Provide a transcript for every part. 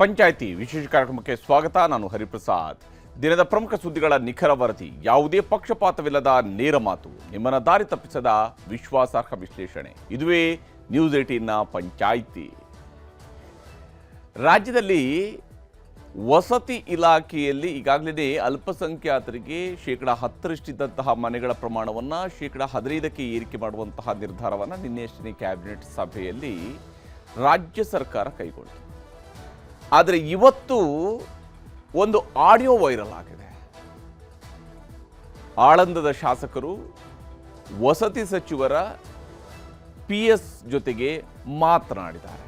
ಪಂಚಾಯಿತಿ ವಿಶೇಷ ಕಾರ್ಯಕ್ರಮಕ್ಕೆ ಸ್ವಾಗತ. ನಾನು ಹರಿಪ್ರಸಾದ್. ದಿನದ ಪ್ರಮುಖ ಸುದ್ದಿಗಳ ನಿಖರ ವರದಿ, ಯಾವುದೇ ಪಕ್ಷಪಾತವಿಲ್ಲದ ನೇರ ಮಾತು, ನಿಮ್ಮನ್ನ ದಾರಿ ತಪ್ಪಿಸದ ವಿಶ್ವಾಸಾರ್ಹ ವಿಶ್ಲೇಷಣೆ. ಇದುವೇ ನ್ಯೂಸ್ 18ನ ಪಂಚಾಯಿತಿ. ರಾಜ್ಯದಲ್ಲಿ ವಸತಿ ಇಲಾಖೆಯಲ್ಲಿ ಈಗಾಗಲೇ ಅಲ್ಪಸಂಖ್ಯಾತರಿಗೆ 10% ಮನೆಗಳ ಪ್ರಮಾಣವನ್ನು 15% ಏರಿಕೆ ಮಾಡುವಂತಹ ನಿರ್ಧಾರವನ್ನು ನಿನ್ನೆಯಷ್ಟೇ ಕ್ಯಾಬಿನೆಟ್ ಸಭೆಯಲ್ಲಿ ರಾಜ್ಯ ಸರ್ಕಾರ ಕೈಗೊಂಡಿತು. ಆದರೆ ಇವತ್ತು ಒಂದು ಆಡಿಯೋ ವೈರಲ್ ಆಗಿದೆ. ಆಳಂದದ ಶಾಸಕರು ವಸತಿ ಸಚಿವರ PS ಜೊತೆಗೆ ಮಾತನಾಡಿದ್ದಾರೆ.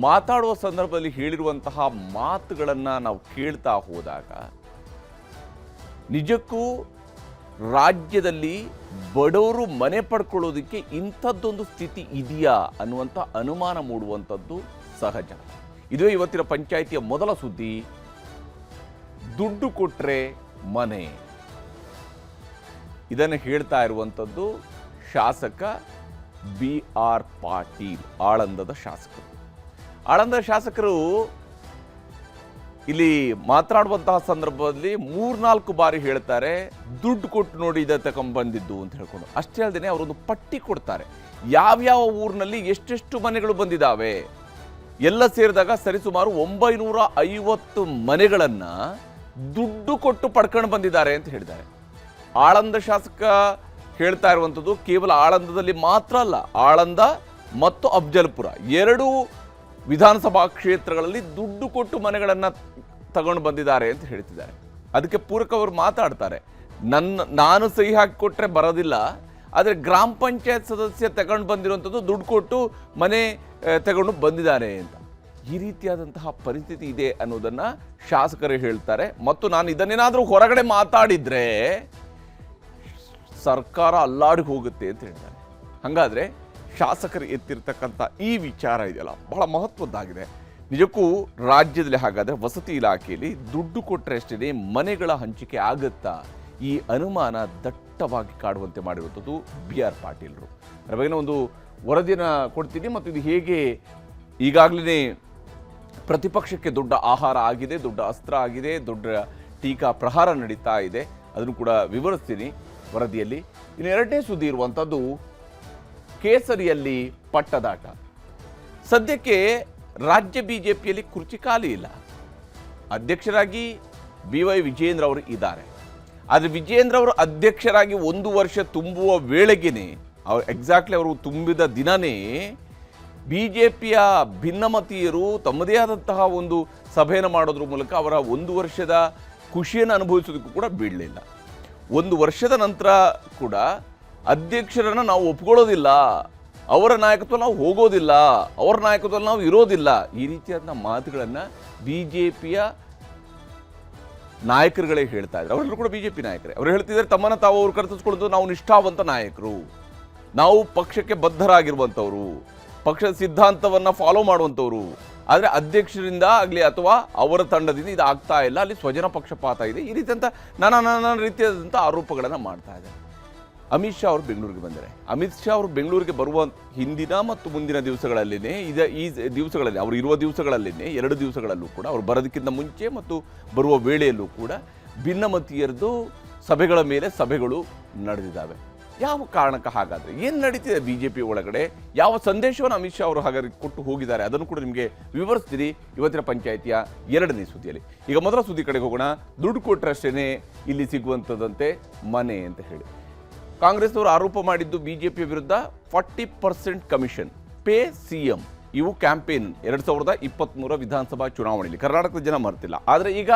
ಮಾತಾಡುವ ಸಂದರ್ಭದಲ್ಲಿ ಹೇಳಿರುವಂತಹ ಮಾತುಗಳನ್ನು ನಾವು ಕೇಳ್ತಾ ಹೋದಾಗ ನಿಜಕ್ಕೂ ರಾಜ್ಯದಲ್ಲಿ ಬಡವರು ಮನೆ ಪಡ್ಕೊಳ್ಳೋದಕ್ಕೆ ಇಂಥದ್ದೊಂದು ಸ್ಥಿತಿ ಇದೆಯಾ ಅನ್ನುವಂಥ ಅನುಮಾನ ಮೂಡುವಂಥದ್ದು ಸಹಜ. ಇದೇ ಇವತ್ತಿನ ಪಂಚಾಯಿತಿಯ ಮೊದಲ ಸುದ್ದಿ, ದುಡ್ಡು ಕೊಟ್ರೆ ಮನೆ. ಇದನ್ನು ಹೇಳ್ತಾ ಇರುವಂಥದ್ದು ಶಾಸಕ BR ಪಾಟೀಲ್, ಆಳಂದದ ಶಾಸಕರು. ಆಳಂದದ ಶಾಸಕರು ಇಲ್ಲಿ ಮಾತನಾಡುವಂತಹ ಸಂದರ್ಭದಲ್ಲಿ 3-4 ಬಾರಿ ಹೇಳ್ತಾರೆ, ದುಡ್ಡು ಕೊಟ್ಟು ನೋಡಿ ಇದ ತಗೊಂಡ್ಬಂದಿದ್ದು ಅಂತ ಹೇಳ್ಕೊಂಡು. ಅಷ್ಟೇ ಅಲ್ಲದೆ ಅವರೊಂದು ಪಟ್ಟಿ ಕೊಡ್ತಾರೆ, ಯಾವ್ಯಾವ ಊರಿನಲ್ಲಿ ಎಷ್ಟೆಷ್ಟು ಮನೆಗಳು ಬಂದಿದ್ದಾವೆ, ಎಲ್ಲ ಸೇರಿದಾಗ ಸರಿಸುಮಾರು 950 ಮನೆಗಳನ್ನು ದುಡ್ಡು ಕೊಟ್ಟು ಪಡ್ಕೊಂಡು ಬಂದಿದ್ದಾರೆ ಅಂತ ಹೇಳಿದ್ದಾರೆ. ಆಳಂದ ಶಾಸಕ ಹೇಳ್ತಾ ಇರುವಂಥದ್ದು ಕೇವಲ ಆಳಂದದಲ್ಲಿ ಮಾತ್ರ ಅಲ್ಲ, ಆಳಂದ ಮತ್ತು ಅಫ್ಜಲ್ಪುರ 2 ವಿಧಾನಸಭಾ ಕ್ಷೇತ್ರಗಳಲ್ಲಿ ದುಡ್ಡು ಕೊಟ್ಟು ಮನೆಗಳನ್ನು ತಗೊಂಡು ಬಂದಿದ್ದಾರೆ ಅಂತ ಹೇಳ್ತಿದ್ದಾರೆ. ಅದಕ್ಕೆ ಪೂರಕವರು ಮಾತಾಡ್ತಾರೆ, ನಾನು ಸಹಿ ಹಾಕಿಕೊಟ್ರೆ ಬರೋದಿಲ್ಲ, ಆದರೆ ಗ್ರಾಮ ಪಂಚಾಯತ್ ಸದಸ್ಯ ತಗೊಂಡು ಬಂದಿರುವಂಥದ್ದು ದುಡ್ಡು ಕೊಟ್ಟು ಮನೆ ತಗೊಂಡು ಬಂದಿದ್ದಾನೆ ಅಂತ. ಈ ರೀತಿಯಾದಂತಹ ಪರಿಸ್ಥಿತಿ ಇದೆ ಅನ್ನೋದನ್ನು ಶಾಸಕರೇ ಹೇಳ್ತಾರೆ. ಮತ್ತು ನಾನು ಇದನ್ನೇನಾದರೂ ಹೊರಗಡೆ ಮಾತಾಡಿದರೆ ಸರ್ಕಾರ ಅಲ್ಲಾಡಿ ಹೋಗುತ್ತೆ ಅಂತ ಹೇಳ್ತಾರೆ. ಹಾಗಾದರೆ ಶಾಸಕರು ಎತ್ತಿರ್ತಕ್ಕಂಥ ಈ ವಿಚಾರ ಇದೆಯಲ್ಲ, ಬಹಳ ಮಹತ್ವದ್ದಾಗಿದೆ. ನಿಜಕ್ಕೂ ರಾಜ್ಯದಲ್ಲಿ ಹಾಗಾದರೆ ವಸತಿ ಇಲಾಖೆಯಲ್ಲಿ ದುಡ್ಡು ಕೊಟ್ಟರೆ ಅಷ್ಟೇ ಮನೆಗಳ ಹಂಚಿಕೆ ಆಗುತ್ತಾ? ಈ ಅನುಮಾನ ದಟ್ಟವಾಗಿ ಕಾಡುವಂತೆ ಮಾಡಿರುವಂಥದ್ದು BR ಪಾಟೀಲ್ರು. ಅದರ ಬಗ್ಗೆ ಒಂದು ವರದಿಯನ್ನು ಕೊಡ್ತೀನಿ. ಮತ್ತು ಇದು ಹೇಗೆ ಈಗಾಗಲೇ ಪ್ರತಿಪಕ್ಷಕ್ಕೆ ದೊಡ್ಡ ಆಹಾರ ಆಗಿದೆ, ದೊಡ್ಡ ಅಸ್ತ್ರ ಆಗಿದೆ, ದೊಡ್ಡ ಟೀಕಾ ಪ್ರಹಾರ ನಡೀತಾ ಇದೆ, ಅದನ್ನು ಕೂಡ ವಿವರಿಸ್ತೀನಿ ವರದಿಯಲ್ಲಿ. ಇನ್ನು ಎರಡನೇ ಸುದ್ದಿ ಇರುವಂಥದ್ದು ಕೇಸರಿಯಲ್ಲಿ ಪಟ್ಟದಾಟ. ಸದ್ಯಕ್ಕೆ ರಾಜ್ಯ BJPಯಲ್ಲಿ ಕುರ್ಚಿ ಖಾಲಿ ಇಲ್ಲ. ಅಧ್ಯಕ್ಷರಾಗಿ BY ವಿಜೇಂದ್ರ ಅವರು ಇದ್ದಾರೆ. ಆದರೆ ವಿಜೇಂದ್ರ ಅವರು ಅಧ್ಯಕ್ಷರಾಗಿ 1 ವರ್ಷ ತುಂಬುವ ವೇಳೆಗೇನೆ, ಎಕ್ಸಾಕ್ಟ್ಲಿ ಅವರು ತುಂಬಿದ ದಿನನೇ BJPಯ ಭಿನ್ನಮತೀಯರು ತಮ್ಮದೇ ಆದಂತಹ ಒಂದು ಸಭೆಯನ್ನು ಮಾಡೋದ್ರ ಮೂಲಕ ಅವರ 1 ವರ್ಷದ ಖುಷಿಯನ್ನು ಅನುಭವಿಸೋದಕ್ಕೂ ಕೂಡ ಬೀಳಲಿಲ್ಲ. 1 ವರ್ಷದ ನಂತರ ಕೂಡ ಅಧ್ಯಕ್ಷರನ್ನು ನಾವು ಒಪ್ಕೊಳ್ಳೋದಿಲ್ಲ, ಅವರ ನಾಯಕತ್ವ ನಾವು ಹೋಗೋದಿಲ್ಲ, ಅವರ ನಾಯಕತ್ವದಲ್ಲಿ ನಾವು ಇರೋದಿಲ್ಲ, ಈ ರೀತಿಯಾದ ಮಾತುಗಳನ್ನು BJPಯ ನಾಯಕರುಗಳೇ ಹೇಳ್ತಾ ಇದ್ದಾರೆ. ಅವರೆಲ್ಲರೂ ಕೂಡ BJP ನಾಯಕರೇ. ಅವರು ಹೇಳ್ತಿದ್ದಾರೆ, ತಮ್ಮನ್ನು ತಾವು ಅವ್ರು ಕರೆಸಿಕೊಳ್ಳೋದು ನಾವು ನಿಷ್ಠಾವಂತ ನಾಯಕರು, ನಾವು ಪಕ್ಷಕ್ಕೆ ಬದ್ಧರಾಗಿರುವಂಥವ್ರು, ಪಕ್ಷದ ಸಿದ್ಧಾಂತವನ್ನು ಫಾಲೋ ಮಾಡುವಂಥವ್ರು. ಆದರೆ ಅಧ್ಯಕ್ಷರಿಂದ ಆಗಲಿ ಅಥವಾ ಅವರ ತಂಡದಿಂದ ಇದು ಆಗ್ತಾ ಇಲ್ಲ, ಅಲ್ಲಿ ಸ್ವಜನ ಪಕ್ಷಪಾತ ಇದೆ, ಈ ರೀತಿಯಂಥ ನಾನಾ ರೀತಿಯಾದಂಥ ಆರೋಪಗಳನ್ನು ಮಾಡ್ತಾ ಇದ್ದಾರೆ. ಅಮಿತ್ ಶಾ ಅವರು ಬೆಂಗಳೂರಿಗೆ ಬಂದರೆ, ಅಮಿತ್ ಶಾ ಅವರು ಬೆಂಗಳೂರಿಗೆ ಬರುವ ಹಿಂದಿನ ಮತ್ತು ಮುಂದಿನ ದಿವಸಗಳಲ್ಲಿನೇ ಈ ದಿವಸಗಳಲ್ಲಿ ಅವರು ಇರುವ ದಿವಸಗಳಲ್ಲಿನೇ 2 ದಿವಸಗಳಲ್ಲೂ ಕೂಡ ಅವರು ಬರೋದಕ್ಕಿಂತ ಮುಂಚೆ ಮತ್ತು ಬರುವ ವೇಳೆಯಲ್ಲೂ ಕೂಡ ಭಿನ್ನಮತೀಯರದು ಸಭೆಗಳ ಮೇಲೆ ಸಭೆಗಳು ನಡೆದಿದ್ದಾವೆ. ಯಾವ ಕಾರಣಕ್ಕೆ ಹಾಗಾದರೆ ಏನು ನಡೀತಿದೆ BJP ಒಳಗಡೆ, ಯಾವ ಸಂದೇಶವನ್ನು ಅಮಿತ್ ಶಾ ಅವರು ಹಾಗಾದ್ರೆ ಕೊಟ್ಟು ಹೋಗಿದ್ದಾರೆ, ಅದನ್ನು ಕೂಡ ನಿಮಗೆ ವಿವರಿಸ್ತೀರಿ ಇವತ್ತಿನ ಪಂಚಾಯಿತಿಯ 2ನೇ ಸುದ್ದಿಯಲ್ಲಿ. ಈಗ ಮೊದಲ ಸುದ್ದಿ ಕಡೆಗೆ ಹೋಗೋಣ. ದುಡ್ಡು ಕೊಟ್ಟರಷ್ಟೇ ಇಲ್ಲಿ ಸಿಗುವಂಥದ್ದಂತೆ ಮನೆ ಅಂತ ಹೇಳಿ ಕಾಂಗ್ರೆಸ್ನವರು ಆರೋಪ ಮಾಡಿದ್ದು BJP ವಿರುದ್ಧ 40% ಕಮಿಷನ್, ಪೇ CM, ಇವು ಕ್ಯಾಂಪೇನ್ 2023 ವಿಧಾನಸಭಾ ಚುನಾವಣೆಯಲ್ಲಿ ಕರ್ನಾಟಕದ ಜನ ಮರ್ತಿಲ್ಲ. ಆದರೆ ಈಗ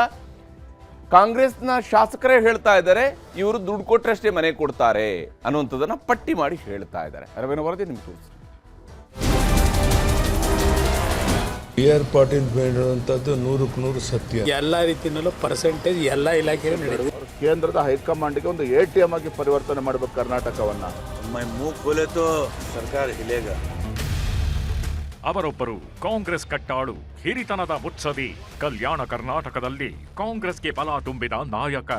ಕಾಂಗ್ರೆಸ್ನ ಶಾಸಕರೇ ಹೇಳ್ತಾ ಇದ್ದಾರೆ, ಇವರು ದುಡ್ಡು ಕೊಟ್ಟರಷ್ಟೇ ಮನೆ ಕೊಡ್ತಾರೆ ಅನ್ನುವಂಥದ್ದನ್ನು ಪಟ್ಟಿ ಮಾಡಿ ಹೇಳ್ತಾ ಇದ್ದಾರೆ. ಅರವೇನ ವರದಿ ನಿಮ್ಗೆ ತೋರಿಸಿ. BR ಪಾಟೀಲ್ ಹೇಳುವಂಥದ್ದು 100% ಸತ್ಯ. ಎಲ್ಲ ರೀತಿಯಲ್ಲೂ ಪರ್ಸೆಂಟೇಜ್ ಎಲ್ಲ ಇಲಾಖೆಯಲ್ಲೂ ನಡೆಯುತ್ತೆ. ಕೇಂದ್ರದ ಹೈಕಮಾಂಡ್ಗೆ ಒಂದು ATM ಆಗಿ ಪರಿವರ್ತನೆ ಮಾಡಬೇಕು ಕರ್ನಾಟಕವನ್ನ. ಸರ್ಕಾರ ಹಿಲೇಗ ಅವರೊಬ್ಬರು ಕಾಂಗ್ರೆಸ್ ಕಟ್ಟಾಳು, ಹಿರಿತನದ ಮುತ್ಸದಿ, ಕಲ್ಯಾಣ ಕರ್ನಾಟಕದಲ್ಲಿ ಕಾಂಗ್ರೆಸ್ಗೆ ಬಲ ತುಂಬಿದ ನಾಯಕ.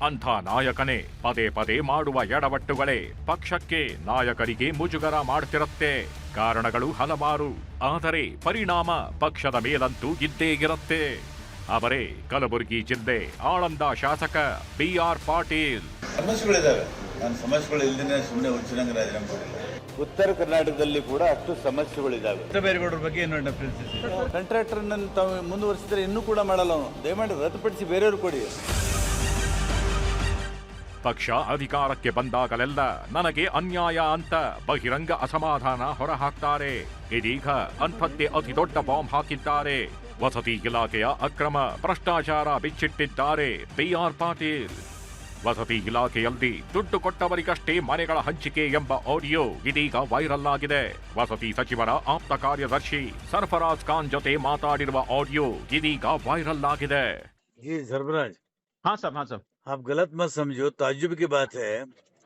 ಅಂಥ ನಾಯಕನೇ ಪದೇ ಪದೇ ಮಾಡುವ ಎಡವಟ್ಟುಗಳೇ ಪಕ್ಷಕ್ಕೆ ನಾಯಕರಿಗೆ ಮುಜುಗರ ಮಾಡ್ತಿರತ್ತೆ. ಕಾರಣಗಳು ಹಲವಾರು, ಆದರೆ ಪರಿಣಾಮ ಪಕ್ಷದ ಮೇಲಂತೂ ಇದ್ದೇ ಇರುತ್ತೆ. ಅವರೇ ಕಲಬುರಗಿ ಜಿಲ್ಲೆ ಆಳಂದ ಶಾಸಕ BR ಪಾಟೀಲ್. ಸಮಸ್ಯೆಗಳಿದ್ದಾವೆ. ನಾನು ಸಮಸ್ಯೆಗಳು ಇಲ್ಲದೇ ಸುಮ್ಮನೆ ಉಚ್ಚನಂಗೆ ರಾಜೀನಾಮೆ ಮಾಡಿಲ್ಲ. ಉತ್ತರ ಕರ್ನಾಟಕದಲ್ಲಿ ಕೂಡ ಅಷ್ಟು ಸಮಸ್ಯೆಗಳಿದ್ದಾವೆ. ಬೇರೆಗೌಡರ ಬಗ್ಗೆ ಏನು ಕಾಂಟ್ರಾಕ್ಟರ್ ತಾವು ಮುಂದುವರಿಸಿದ್ರೆ ಇನ್ನೂ ಕೂಡ ಮಾಡಲ್ಲ. ಅವನು ದಯಮಾಡಿ ರದ್ದುಪಡಿಸಿ ಬೇರೆಯವರು ಕೊಡಿ. ಪಕ್ಷ ಅಧಿಕಾರಕ್ಕೆ ಬಂದಾಗಲೆಲ್ಲ ನನಗೆ ಅನ್ಯಾಯ ಅಂತ ಬಹಿರಂಗ ಅಸಮಾಧಾನ ಹೊರಹಾಕ್ತಾರೆ. ಇದೀಗ ಅಂಥದ್ದೇ ಅತಿ ದೊಡ್ಡ ಬಾಂಬ್ ಹಾಕಿದ್ದಾರೆ. ವಸತಿ ಇಲಾಖೆಯ ಅಕ್ರಮ ಭ್ರಷ್ಟಾಚಾರ ಬಿಚ್ಚಿಟ್ಟಿದ್ದಾರೆ BR ಪಾಟೀಲ್. ವಸತಿ ಇಲಾಖೆಯಲ್ಲಿ ದುಡ್ಡು ಕೊಟ್ಟವರಿಗಷ್ಟೇ ಮನೆಗಳ ಹಂಚಿಕೆ ಎಂಬ ಆಡಿಯೋ ಇದೀಗ ವೈರಲ್ ಆಗಿದೆ. ವಸತಿ ಸಚಿವರ ಆಪ್ತ ಕಾರ್ಯದರ್ಶಿ ಸರ್ಫರಾಜ್ ಖಾನ್ ಜೊತೆ ಮಾತಾಡಿರುವ ಆಡಿಯೋ ಇದೀಗ ವೈರಲ್ ಆಗಿದೆ. जी सरफराज, हाँ साहब आप गलत मत समझो, ताज्जुब की बात है।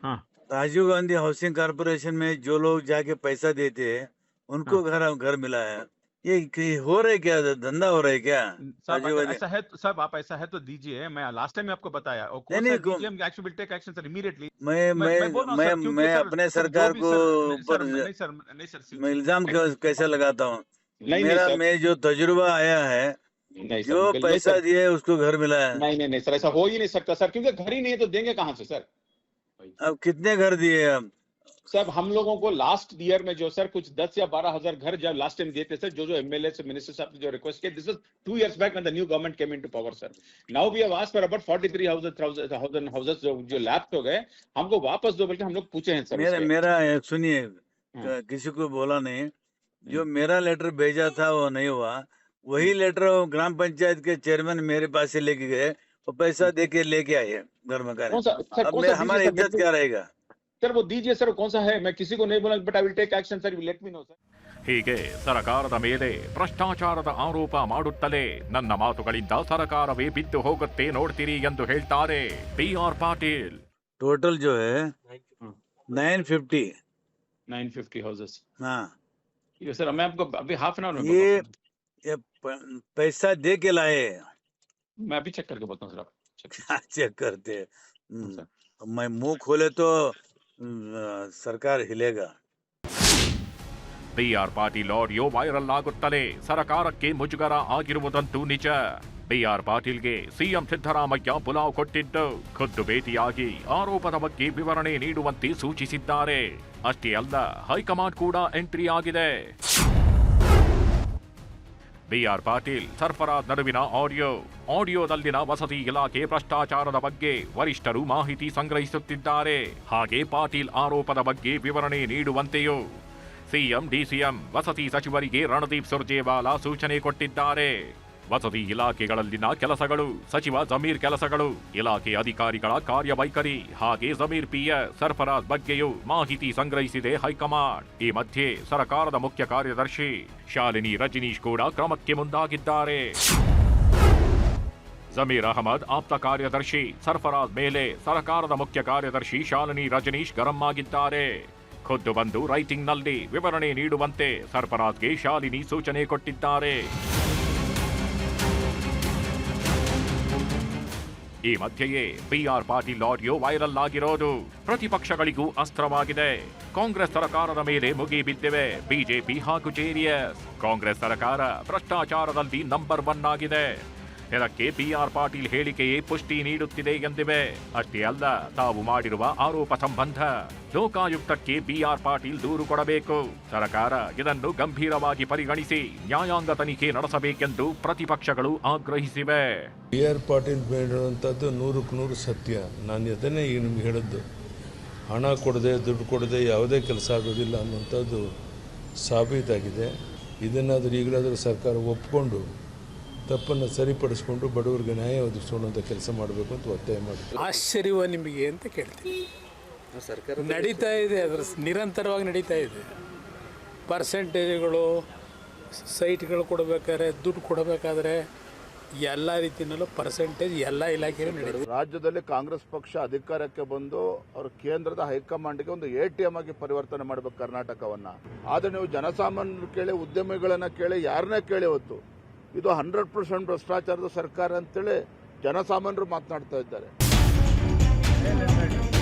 हाँ। राजीव गांधी हाउसिंग कारपोरेशन में जो लोग जाके पैसा देते हैं उनको घर मिला है। ये हो रहा है क्या? धंधा हो रहा है क्या? साहब ऐसा है तो साहब आप ऐसा है तो दीजिए। मैं लास्ट टाइम आपको बताया और action will take action sir immediately. मैं अपने सरकार को ऊपर मैं इल्जाम कैसे लगाता हूँ? मेरा मैं जो तजुर्बा आया है, जो पैसा दिए उसको घर मिला है। नहीं सर, ऐसा हो ही नहीं सकता सर, क्योंकि घर ही नहीं है तो देंगे कहाँ से सर? अब कितने घर दिए हम? सर हम लोगों को लास्ट ईयर में जो सर कुछ 10 या 12,000 घर जब लास्ट टाइम दिए थे सर, जो MLA से मिनिस्टर साहब ने जो रिक्वेस्ट किया, this was 2 years back when the new government came into power sir. Now we have asked for about 43,000 houses जो लैप्स हो गए, हमको वापस दो बल्कि हम लोग पूछे हैं सर। मेरा सुनिए, किसी को बोला नहीं, जो मेरा लेटर भेजा था वो नहीं हुआ। वही लेटर ग्राम पंचायत के चेयरमैन मेरे पास से लेके गए और पैसा देके लेके आए घर में। हमारी इज्जत क्या रहेगा सर? वो दीजिए सर, कौन सा है? मैं किसी को नहीं बोला, but I will take action sir, let me know sir. ಹೀಗೆ ಸರ್ಕಾರದ ಮೇಲೆ ಭ್ರಷ್ಟಾಚಾರದ ಆರೋಪ ಮಾಡುತ್ತಲೇ ನನ್ನ ಮಾತುಗಳಿಂದ ಸರ್ಕಾರವೇ ಬಿದ್ದು ಹೋಗುತ್ತೆ ನೋಡ್ತೀರಿ ಎಂದು ಹೇಳ್ತಾರೆ BR ಪಾಟೀಲ್. टोटल जो है 950 हाउसेस। हाँ, ये सर मैं आपको अभी हाफ एन आवर में ये पैसा दे के लाए। मैं अभी चेक करके बताऊं सर। आप चेक करते मैं मुंह खोले तो सरकार हिलेगा। BR ಪಾಟೀಲ್ ಆಡಿಯೋ ವೈರಲ್ ಆಗುತ್ತಲೇ ಸರ್ಕಾರಕ್ಕೆ ಮುಜುಗರ ಆಗಿರುವುದಂತೂ ನಿಜ. BR ಪಾಟೀಲ್ಗೆ ಸಿಎಂ ಸಿದ್ದರಾಮಯ್ಯ ಬುಲಾವ್ ಕೊಟ್ಟಿದ್ದು ಖುದ್ದು ಭೇಟಿಯಾಗಿ ಆರೋಪದ ಬಗ್ಗೆ ವಿವರಣೆ ನೀಡುವಂತೆ ಸೂಚಿಸಿದ್ದಾರೆ. ಅಷ್ಟೇ ಅಲ್ಲ, ಹೈಕಮಾಂಡ್ ಕೂಡ ಎಂಟ್ರಿ ಆಗಿದೆ. BR ಪಾಟೀಲ್ ಸರ್ಫರಾಜ್ ನಡುವಿನ ಆಡಿಯೋದಲ್ಲಿನ ವಸತಿ ಇಲಾಖೆ ಭ್ರಷ್ಟಾಚಾರದ ಬಗ್ಗೆ ವರಿಷ್ಠರು ಮಾಹಿತಿ ಸಂಗ್ರಹಿಸುತ್ತಿದ್ದಾರೆ. ಹಾಗೆ ಪಾಟೀಲ್ ಆರೋಪದ ಬಗ್ಗೆ ವಿವರಣೆ ನೀಡುವಂತೆಯೂ ಸಿಎಂ DCM ವಸತಿ ಸಚಿವರಿಗೆ ರಣದೀಪ್ ಸುರ್ಜೇವಾಲಾ ಸೂಚನೆ ಕೊಟ್ಟಿದ್ದಾರೆ. ವಸತಿ ಇಲಾಖೆಗಳಲ್ಲಿನ ಕೆಲಸಗಳು, ಸಚಿವ ಜಮೀರ್ ಕೆಲಸಗಳು, ಇಲಾಖೆ ಅಧಿಕಾರಿಗಳ ಕಾರ್ಯವೈಖರಿ, ಹಾಗೆ ಜಮೀರ್ PS ಸರ್ಫರಾಜ್ ಬಗ್ಗೆಯೂ ಮಾಹಿತಿ ಸಂಗ್ರಹಿಸಿದೆ ಹೈಕಮಾಂಡ್. ಈ ಮಧ್ಯೆ ಸರ್ಕಾರದ ಮುಖ್ಯ ಕಾರ್ಯದರ್ಶಿ ಶಾಲಿನಿ ರಜನೀಶ್ ಕೂಡ ಕ್ರಮಕ್ಕೆ ಮುಂದಾಗಿದ್ದಾರೆ. ಜಮೀರ್ ಅಹಮದ್ ಆಪ್ತ ಕಾರ್ಯದರ್ಶಿ ಸರ್ಫರಾಜ್ ಮೇಲೆ ಸರ್ಕಾರದ ಮುಖ್ಯ ಕಾರ್ಯದರ್ಶಿ ಶಾಲಿನಿ ರಜನೀಶ್ ಗರಂ ಆಗಿದ್ದಾರೆ. ಖುದ್ದು ಬಂದು ರೈಟಿಂಗ್ನಲ್ಲಿ ವಿವರಣೆ ನೀಡುವಂತೆ ಸರ್ಫರಾಜ್ಗೆ ಶಾಲಿನಿ ಸೂಚನೆ ಕೊಟ್ಟಿದ್ದಾರೆ. ಈ ಮಧ್ಯೆಯೇ BR ಪಾಟೀಲ್ ಆಡಿಯೋ ವೈರಲ್ ಆಗಿರೋದು ಪ್ರತಿಪಕ್ಷಗಳಿಗೂ ಅಸ್ತ್ರವಾಗಿದೆ. ಕಾಂಗ್ರೆಸ್ ಸರ್ಕಾರದ ಮೇಲೆ ಮುಗಿಬಿದ್ದಿವೆ ಬಿಜೆಪಿ ಹಾಗೂ JDS. ಕಾಂಗ್ರೆಸ್ ಸರ್ಕಾರ ಭ್ರಷ್ಟಾಚಾರದಲ್ಲಿ ನಂಬರ್ 1 ಆಗಿದೆ. ಇದಕ್ಕೆ BR ಪಾಟೀಲ್ ಹೇಳಿಕೆಯೇ ಪುಷ್ಟಿ ನೀಡುತ್ತಿದೆ ಎಂದಿವೆ. ಅಷ್ಟೇ ಅಲ್ಲ, ತಾವು ಮಾಡಿರುವ ಆರೋಪ ಸಂಬಂಧ ಲೋಕಾಯುಕ್ತಕ್ಕೆ BR ಪಾಟೀಲ್ ದೂರು ಕೊಡಬೇಕು. ಸರ್ಕಾರ ಇದನ್ನು ಗಂಭೀರವಾಗಿ ಪರಿಗಣಿಸಿ ನ್ಯಾಯಾಂಗ ತನಿಖೆ ನಡೆಸಬೇಕೆಂದು ಪ್ರತಿಪಕ್ಷಗಳು ಆಗ್ರಹಿಸಿವೆ. BR ಪಾಟೀಲ್ ಹೇಳುವಂಥದ್ದು 100% ಸತ್ಯ. ನಾನು ಅದನ್ನೇ ಈಗ ನಿಮ್ಗೆ ಹೇಳಿದ್ದು, ಹಣ ಕೊಡದೆ ದುಡ್ಡು ಕೊಡದೆ ಯಾವುದೇ ಕೆಲಸ ಆಗೋದಿಲ್ಲ ಅನ್ನುವಂಥದ್ದು ಸಾಬೀತಾಗಿದೆ. ಇದನ್ನಾದರೂ ಈಗಲಾದರೂ ಸರ್ಕಾರ ಒಪ್ಪಿಕೊಂಡು ತಪ್ಪನ್ನು ಸರಿಪಡಿಸ್ಕೊಂಡು ಬಡವರಿಗೆ ನ್ಯಾಯ ಒದಗಿಸುವಂಥ ಕೆಲಸ ಮಾಡಬೇಕು ಅಂತ ಒತ್ತಾಯ ಮಾಡ್ತೀವಿ. ಆಶ್ಚರ್ಯವ ನಿಮಗೆ ಅಂತ ಕೇಳ್ತೀನಿ. ನಡೀತಾ ಇದೆ, ಅದರ ನಿರಂತರವಾಗಿ ನಡೀತಾ ಇದೆ. ಪರ್ಸೆಂಟೇಜ್ಗಳು, ಸೈಟ್ಗಳು ಕೊಡಬೇಕಾದ್ರೆ, ದುಡ್ಡು ಕೊಡಬೇಕಾದ್ರೆ ಎಲ್ಲ ರೀತಿಯಲ್ಲೂ ಪರ್ಸೆಂಟೇಜ್ ಎಲ್ಲ ಇಲಾಖೆಯಲ್ಲೂ ನಡೀತದೆ. ರಾಜ್ಯದಲ್ಲಿ ಕಾಂಗ್ರೆಸ್ ಪಕ್ಷ ಅಧಿಕಾರಕ್ಕೆ ಬಂದು ಅವರು ಕೇಂದ್ರದ ಹೈಕಮಾಂಡ್ಗೆ ಒಂದು ATM ಆಗಿ ಪರಿವರ್ತನೆ ಮಾಡಬೇಕು ಕರ್ನಾಟಕವನ್ನ. ಆದರೆ ನೀವು ಜನಸಾಮಾನ್ಯರು ಕೇಳಿ, ಉದ್ಯಮಿಗಳನ್ನ ಕೇಳಿ, ಯಾರನ್ನೇ ಕೇಳಿ, ಹೊತ್ತು ಇದು 100% ಭ್ರಷ್ಟಾಚಾರದ ಸರ್ಕಾರ ಅಂತೇಳಿ ಜನಸಾಮಾನ್ಯರು ಮಾತನಾಡ್ತಾ ಇದ್ದಾರೆ.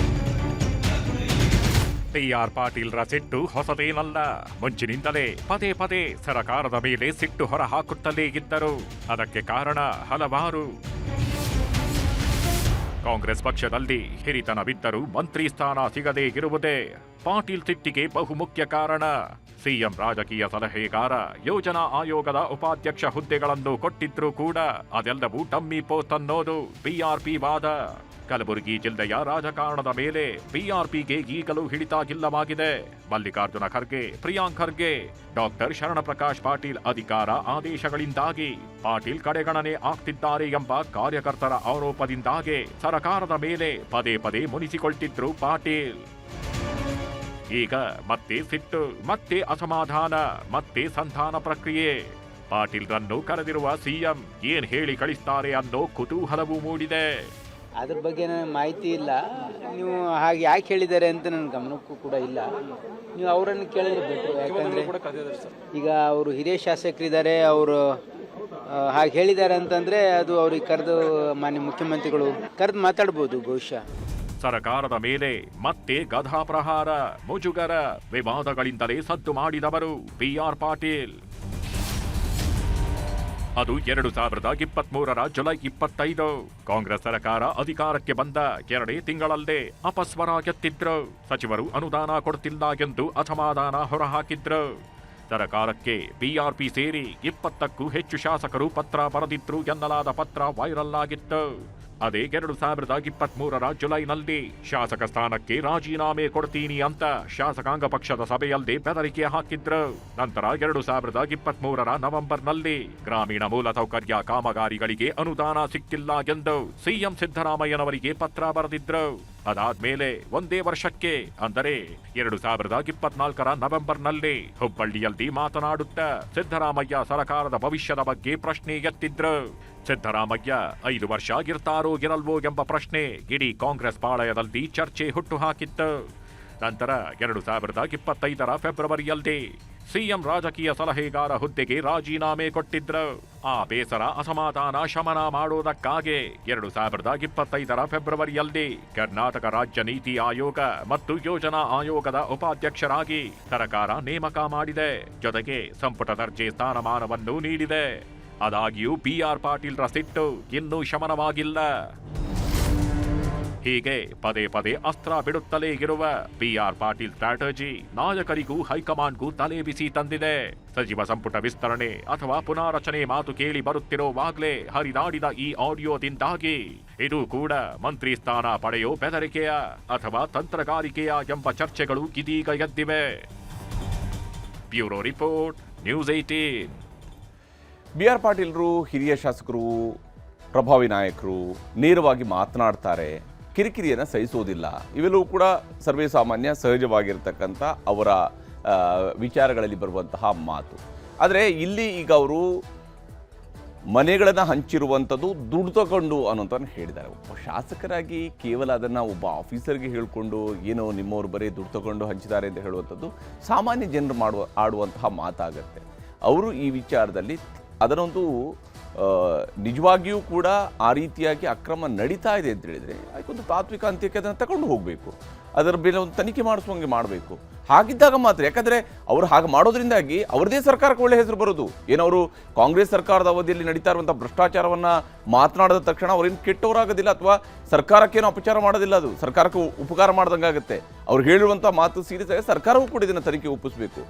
ಟಿ.ಆರ್. ಪಾಟೀಲ್ರ ಸಿಟ್ಟು ಹೊಸದೇನಲ್ಲ. ಮುಂಚಿನಿಂದಲೇ ಪದೇ ಪದೇ ಸರಕಾರದ ಮೇಲೆ ಸಿಟ್ಟು ಹೊರಹಾಕುತ್ತಲೇ ಇದ್ದರು. ಅದಕ್ಕೆ ಕಾರಣ ಹಲವಾರು. ಕಾಂಗ್ರೆಸ್ ಪಕ್ಷದಲ್ಲಿ ಹಿರಿತನವಿದ್ದರೂ ಮಂತ್ರಿ ಸ್ಥಾನ ಸಿಗದೇ ಇರುವುದೇ ಪಾಟೀಲ್ ಸಿಟ್ಟಿಗೆ ಬಹುಮುಖ್ಯ ಕಾರಣ. ಸಿಎಂ ರಾಜಕೀಯ ಸಲಹೆಗಾರ, ಯೋಜನಾ ಆಯೋಗದ ಉಪಾಧ್ಯಕ್ಷ ಹುದ್ದೆಗಳನ್ನು ಕೊಟ್ಟಿದ್ರೂ ಕೂಡ ಅದೆಲ್ಲವೂ ಡಮ್ಮಿ ಪೋಸ್ಟ್ ಅನ್ನೋದು ಬಿಆರ್ಪಿ ವಾದ. ಕಲಬುರಗಿ ಜಿಲ್ಲೆಯ ರಾಜಕಾರಣದ ಮೇಲೆ ಬಿಆರ್ಪಿಗೆ ಈಗಲೂ ಹಿಡಿತಾಗಿಲ್ಲವಾಗಿದೆ. ಮಲ್ಲಿಕಾರ್ಜುನ ಖರ್ಗೆ, ಪ್ರಿಯಾಂಕ್ ಖರ್ಗೆ, ಡಾಕ್ಟರ್ ಶರಣಪ್ರಕಾಶ್ ಪಾಟೀಲ್ ಅಧಿಕಾರ ಆದೇಶಗಳಿಂದಾಗಿ ಪಾಟೀಲ್ ಕಡೆಗಣನೆ ಆಗ್ತಿದ್ದಾರೆ ಎಂಬ ಕಾರ್ಯಕರ್ತರ ಆರೋಪದಿಂದಾಗಿ ಸರ್ಕಾರದ ಮೇಲೆ ಪದೇ ಪದೇ ಮುನಿಸಿಕೊಳ್ತಿದ್ರು ಪಾಟೀಲ್. ಈಗ ಮತ್ತೆ ಸಿಟ್ಟು, ಮತ್ತೆ ಅಸಮಾಧಾನ, ಮತ್ತೆ ಸಂಧಾನ ಪ್ರಕ್ರಿಯೆ. ಪಾಟೀಲ್ರನ್ನು ಕರೆದಿರುವ ಸಿಎಂ ಏನ್ ಹೇಳಿ ಕಳಿಸ್ತಾರೆ ಅನ್ನೋ ಕುತೂಹಲವೂ ಮೂಡಿದೆ. ಅದ್ರ ಬಗ್ಗೆ ನನಗೆ ಮಾಹಿತಿ ಇಲ್ಲ. ನೀವು ಹಾಗೆ ಯಾಕೆ ಹೇಳಿದ್ದಾರೆ ಅಂತ ನನ್ನ ಗಮನಕ್ಕೂ ಕೂಡ ಇಲ್ಲ. ನೀವು ಅವರನ್ನು ಕೇಳಿದ್ರೆ ಬೆಟ್ರು. ಯಾಕಂದರೆ ಈಗ ಅವರು ಹಿರಿಯ ಶಾಸಕರಿದ್ದಾರೆ, ಅವರು ಹಾಗೆ ಹೇಳಿದ್ದಾರೆ ಅಂತಂದರೆ ಅದು ಅವ್ರಿಗೆ ಕರೆದು ಮಾನ್ಯ ಮುಖ್ಯಮಂತ್ರಿಗಳು ಕರೆದು ಮಾತಾಡ್ಬೋದು ಬಹುಶಃ. ಸರ್ಕಾರದ ಮೇಲೆ ಮತ್ತೆ ಗದಾಪ್ರಹಾರ, ಮುಜುಗರ, ವಿವಾದಗಳಿಂದಲೇ ಸದ್ದು ಮಾಡಿದವರು ಬಿ.ಆರ್. ಪಾಟೀಲ್. ಅದು 2023 ಜುಲೈ 25. ಕಾಂಗ್ರೆಸ್ ಸರ್ಕಾರ ಅಧಿಕಾರಕ್ಕೆ ಬಂದ 2 ತಿಂಗಳಲ್ಲೇ ಅಪಸ್ವರ ಎತ್ತಿದ್ರು. ಸಚಿವರು ಅನುದಾನ ಕೊಡ್ತಿಲ್ಲ ಎಂದು ಅಸಮಾಧಾನ ಹೊರಹಾಕಿದ್ರು. ಸರ್ಕಾರಕ್ಕೆ ಬಿಆರ್ಪಿ ಸೇರಿ 20ಕ್ಕೂ ಹೆಚ್ಚು ಶಾಸಕರು ಪತ್ರ ಬರೆದಿದ್ರು ಎನ್ನಲಾದ ಪತ್ರ ವೈರಲ್ ಆಗಿತ್ತು. ಅದೇ 2023 ಜುಲೈನಲ್ಲಿ ಶಾಸಕ ಸ್ಥಾನಕ್ಕೆ ರಾಜೀನಾಮೆ ಕೊಡ್ತೀನಿ ಅಂತ ಶಾಸಕಾಂಗ ಪಕ್ಷದ ಸಭೆಯಲ್ಲೇ ಬೆದರಿಕೆ ಹಾಕಿದ್ರು. ನಂತರ 2023 ನವೆಂಬರ್ನಲ್ಲಿ ಗ್ರಾಮೀಣ ಮೂಲಸೌಕರ್ಯ ಕಾಮಗಾರಿಗಳಿಗೆ ಅನುದಾನ ಸಿಕ್ತಿಲ್ಲ ಎಂದು ಸಿಎಂ ಸಿದ್ದರಾಮಯ್ಯನವರಿಗೆ ಪತ್ರ ಬರೆದಿದ್ರು. ಅದಾದ್ಮೇಲೆ ಒಂದೇ ವರ್ಷಕ್ಕೆ ಅಂದರೆ 2024 ನವೆಂಬರ್ನಲ್ಲಿ ಹುಬ್ಬಳ್ಳಿಯಲ್ಲಿ ಮಾತನಾಡುತ್ತಾ ಸಿದ್ದರಾಮಯ್ಯ ಸರ್ಕಾರದ ಭವಿಷ್ಯದ ಬಗ್ಗೆ ಪ್ರಶ್ನೆ ಎತ್ತಿದ್ರು. ಸಿದ್ದರಾಮಯ್ಯ 5 ವರ್ಷ ಇರ್ತಾರೋ ಇರಲ್ವೋ ಎಂಬ ಪ್ರಶ್ನೆ ಇಡೀ ಕಾಂಗ್ರೆಸ್ ಪಾಳಯದಲ್ಲಿ ಚರ್ಚೆ ಹುಟ್ಟುಹಾಕಿತ್ತು. ನಂತರ 2025 ಫೆಬ್ರವರಿಯಲ್ಲಿ ಸಿಎಂ ರಾಜಕೀಯ ಸಲಹೆಗಾರ ಹುದ್ದೆಗೆ ರಾಜೀನಾಮೆ ಕೊಟ್ಟಿದ್ರು. ಆ ಬೇಸರ ಅಸಮಾಧಾನ ಶಮನ ಮಾಡೋದಕ್ಕಾಗಿ 2025 ಫೆಬ್ರವರಿಯಲ್ಲಿ ಕರ್ನಾಟಕ ರಾಜ್ಯ ನೀತಿ ಆಯೋಗ ಮತ್ತು ಯೋಜನಾ ಆಯೋಗದ ಉಪಾಧ್ಯಕ್ಷರಾಗಿ ಸರ್ಕಾರ ನೇಮಕ ಮಾಡಿದೆ. ಜೊತೆಗೆ ಸಂಪುಟ ದರ್ಜೆ ಸ್ಥಾನಮಾನವನ್ನು ನೀಡಿದೆ. ಆದಾಗ್ಯೂ ಬಿ.ಆರ್. ಪಾಟೀಲ್ರ ಸಿಟ್ಟು ಇನ್ನೂ ಶಮನವಾಗಿಲ್ಲ. ಹೀಗೆ ಪದೇ ಪದೇ ಅಸ್ತ್ರ ಬಿಡುತ್ತಲೇ ಇರುವ ಬಿ.ಆರ್. ಪಾಟೀಲ್ ಸ್ಟ್ರಾಟಜಿ ನಾಯಕರಿಗೂ ಹೈಕಮಾಂಡ್ಗೂ ತಲೆ ಬಿಸಿ ತಂದಿದೆ. ಸಚಿವ ಸಂಪುಟ ವಿಸ್ತರಣೆ ಅಥವಾ ಪುನಾರಚನೆ ಮಾತು ಕೇಳಿ ಬರುತ್ತಿರುವಾಗಲೇ ಹರಿದಾಡಿದ ಈ ಆಡಿಯೋದಿಂದಾಗಿ ಇದು ಕೂಡ ಮಂತ್ರಿ ಸ್ಥಾನ ಪಡೆಯೋ ಬೆದರಿಕೆಯ ಅಥವಾ ತಂತ್ರಗಾರಿಕೆಯ ಎಂಬ ಚರ್ಚೆಗಳು ಇದೀಗ ಎದ್ದಿವೆ. Bureau report, news 18. ಬಿ.ಆರ್. ಪಾಟೀಲ್ರು ಹಿರಿಯ ಶಾಸಕರು, ಪ್ರಭಾವಿ ನಾಯಕರು, ನೇರವಾಗಿ ಮಾತನಾಡ್ತಾರೆ, ಕಿರಿಕಿರಿಯನ್ನು ಸಹಿಸೋದಿಲ್ಲ. ಇವೆಲ್ಲವೂ ಕೂಡ ಸರ್ವೇ ಸಾಮಾನ್ಯ ಸಹಜವಾಗಿರ್ತಕ್ಕಂಥ ಅವರ ವಿಚಾರಗಳಲ್ಲಿ ಬರುವಂತಹ ಮಾತು. ಆದರೆ ಇಲ್ಲಿ ಈಗ ಅವರು ಮನೆಗಳನ್ನು ಹಂಚಿರುವಂಥದ್ದು ದುಡ್ಡು ತಗೊಂಡು ಅನ್ನೋಂಥನ್ನು ಹೇಳಿದ್ದಾರೆ. ಒಬ್ಬ ಶಾಸಕರಾಗಿ ಕೇವಲ ಅದನ್ನು ಒಬ್ಬ ಆಫೀಸರ್ಗೆ ಹೇಳಿಕೊಂಡು ಏನೋ ನಿಮ್ಮವ್ರು ಬರೀ ದುಡ್ಡು ತಗೊಂಡು ಹಂಚಿದ್ದಾರೆ ಅಂತ ಹೇಳುವಂಥದ್ದು ಸಾಮಾನ್ಯ ಜನರು ಆಡುವಂತಹ ಮಾತಾಗತ್ತೆ. ಅವರು ಈ ವಿಚಾರದಲ್ಲಿ ಅದನ್ನೊಂದು ನಿಜವಾಗಿಯೂ ಕೂಡ ಆ ರೀತಿಯಾಗಿ ಅಕ್ರಮ ನಡೀತಾ ಇದೆ ಅಂತ ಹೇಳಿದರೆ ಅದಕ್ಕೊಂದು ತಾತ್ವಿಕ ಅಂತ್ಯಕ್ಕೆ ಅದನ್ನು ತಗೊಂಡು ಹೋಗಬೇಕು. ಅದರ ಮೇಲೆ ಒಂದು ತನಿಖೆ ಮಾಡಿಸುವಂಗೆ ಮಾಡಬೇಕು. ಹಾಗಿದ್ದಾಗ ಮಾತ್ರ, ಯಾಕಂದರೆ ಅವರು ಹಾಗೆ ಮಾಡೋದ್ರಿಂದಾಗಿ ಅವ್ರದೇ ಸರ್ಕಾರಕ್ಕೆ ಒಳ್ಳೆ ಹೆಸರು ಬರೋದು. ಏನವರು ಕಾಂಗ್ರೆಸ್ ಸರ್ಕಾರದ ಅವಧಿಯಲ್ಲಿ ನಡೀತಾ ಇರುವಂಥ ಭ್ರಷ್ಟಾಚಾರವನ್ನು ಮಾತನಾಡಿದ ತಕ್ಷಣ ಅವ್ರೇನು ಕೆಟ್ಟವರಾಗೋದಿಲ್ಲ ಅಥವಾ ಸರ್ಕಾರಕ್ಕೇನು ಅಪಚಾರ ಮಾಡೋದಿಲ್ಲ, ಅದು ಸರ್ಕಾರಕ್ಕೆ ಉಪಕಾರ ಮಾಡ್ದಂಗಾಗುತ್ತೆ. ಅವ್ರು ಹೇಳಿರುವಂಥ ಮಾತು ಸೀರಿಯಸ್ ಆಗಿ ಸರ್ಕಾರವೂ ಕೂಡ ಇದನ್ನು ತನಿಖೆ ಒಪ್ಪಿಸಬೇಕು.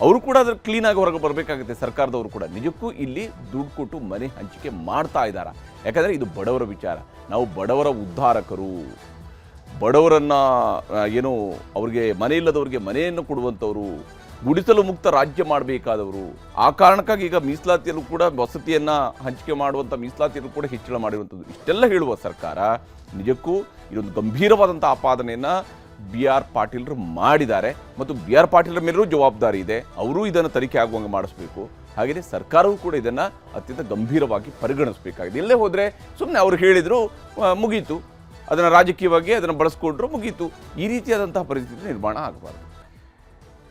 ಅವರು ಕೂಡ ಅದ್ರ ಕ್ಲೀನಾಗಿ ಹೊರಗೆ ಬರಬೇಕಾಗುತ್ತೆ. ಸರ್ಕಾರದವರು ಕೂಡ ನಿಜಕ್ಕೂ ಇಲ್ಲಿ ದುಡ್ಡು ಕೊಟ್ಟು ಮನೆ ಹಂಚಿಕೆ ಮಾಡ್ತಾ ಇದ್ದಾರೆ. ಯಾಕಂದರೆ ಇದು ಬಡವರ ವಿಚಾರ. ನಾವು ಬಡವರ ಉದ್ಧಾರಕರು, ಬಡವರನ್ನು ಏನು ಅವ್ರಿಗೆ ಮನೆ ಇಲ್ಲದವ್ರಿಗೆ ಮನೆಯನ್ನು ಕೊಡುವಂಥವ್ರು, ಗುಡಿಸಲು ಮುಕ್ತ ರಾಜ್ಯ ಮಾಡಬೇಕಾದವರು. ಆ ಕಾರಣಕ್ಕಾಗಿ ಈಗ ಮೀಸಲಾತಿಯಲ್ಲೂ ಕೂಡ ವಸತಿಯನ್ನು ಹಂಚಿಕೆ ಮಾಡುವಂಥ ಮೀಸಲಾತಿಯಲ್ಲೂ ಕೂಡ ಹೆಚ್ಚಳ ಮಾಡಿರುವಂಥದ್ದು. ಇಷ್ಟೆಲ್ಲ ಹೇಳುವ ಸರ್ಕಾರ ನಿಜಕ್ಕೂ ಇದೊಂದು ಗಂಭೀರವಾದಂಥ ಆಪಾದನೆಯನ್ನು ಬಿ.ಆರ್. ಪಾಟೀಲ್ರು ಮಾಡಿದ್ದಾರೆ. ಮತ್ತು ಬಿ.ಆರ್. ಪಾಟೀಲ್ರ ಮೇಲೂ ಜವಾಬ್ದಾರಿ ಇದೆ. ಅವರೂ ಇದನ್ನು ತನಿಖೆ ಆಗುವಂಗೆ ಮಾಡಿಸ್ಬೇಕು. ಹಾಗೆಯೇ ಸರ್ಕಾರವೂ ಕೂಡ ಇದನ್ನು ಅತ್ಯಂತ ಗಂಭೀರವಾಗಿ ಪರಿಗಣಿಸಬೇಕಾಗಿದೆ. ಇಲ್ಲೇ ಹೋದರೆ ಸುಮ್ಮನೆ ಅವರು ಹೇಳಿದರು ಮುಗೀತು, ಅದನ್ನು ರಾಜಕೀಯವಾಗಿ ಅದನ್ನು ಬಳಸ್ಕೊಂಡ್ರು ಮುಗೀತು. ಈ ರೀತಿಯಾದಂತಹ ಪರಿಸ್ಥಿತಿ ನಿರ್ಮಾಣ ಆಗಬಾರ್ದು.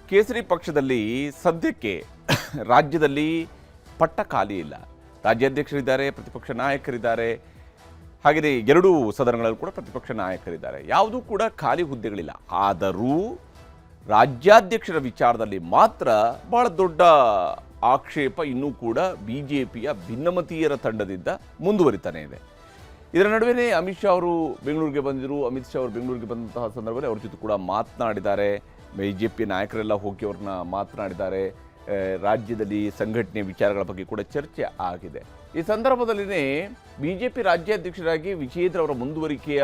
ಕೇಸರಿ ಪಕ್ಷದಲ್ಲಿ ಸದ್ಯಕ್ಕೆ ರಾಜ್ಯದಲ್ಲಿ ಪಟ್ಟ ಖಾಲಿ ಇಲ್ಲ. ರಾಜ್ಯಾಧ್ಯಕ್ಷರಿದ್ದಾರೆ, ಪ್ರತಿಪಕ್ಷ ನಾಯಕರಿದ್ದಾರೆ, ಹಾಗೆಯೇ 2 ಸದನಗಳಲ್ಲೂ ಕೂಡ ಪ್ರತಿಪಕ್ಷ ನಾಯಕರಿದ್ದಾರೆ. ಯಾವುದೂ ಕೂಡ ಖಾಲಿ ಹುದ್ದೆಗಳಿಲ್ಲ. ಆದರೂ ರಾಜ್ಯಾಧ್ಯಕ್ಷರ ವಿಚಾರದಲ್ಲಿ ಮಾತ್ರ ಬಹಳ ದೊಡ್ಡ ಆಕ್ಷೇಪ ಇನ್ನೂ ಕೂಡ BJPಯ ಭಿನ್ನಮತೀಯರ ತಂಡದಿಂದ ಮುಂದುವರಿತಾನೆ ಇದೆ. ಇದರ ನಡುವೆ ಅಮಿತ್ ಶಾ ಅವರು ಬೆಂಗಳೂರಿಗೆ ಬಂದಿದ್ದರು. ಅಮಿತ್ ಶಾ ಅವರು ಬೆಂಗಳೂರಿಗೆ ಬಂದಂತಹ ಸಂದರ್ಭದಲ್ಲಿ ಅವ್ರ ಜೊತೆ ಕೂಡ ಮಾತನಾಡಿದ್ದಾರೆ. BJP ನಾಯಕರೆಲ್ಲ ಹೋಗಿ ಅವ್ರನ್ನ ಮಾತನಾಡಿದ್ದಾರೆ. ರಾಜ್ಯದಲ್ಲಿ ಸಂಘಟನೆ ವಿಚಾರಗಳ ಬಗ್ಗೆ ಕೂಡ ಚರ್ಚೆ ಆಗಿದೆ. ಈ ಸಂದರ್ಭದಲ್ಲಿನೇ BJP ರಾಜ್ಯಾಧ್ಯಕ್ಷರಾಗಿ ವಿಜೇಂದ್ರ ಅವರ ಮುಂದುವರಿಕೆಯ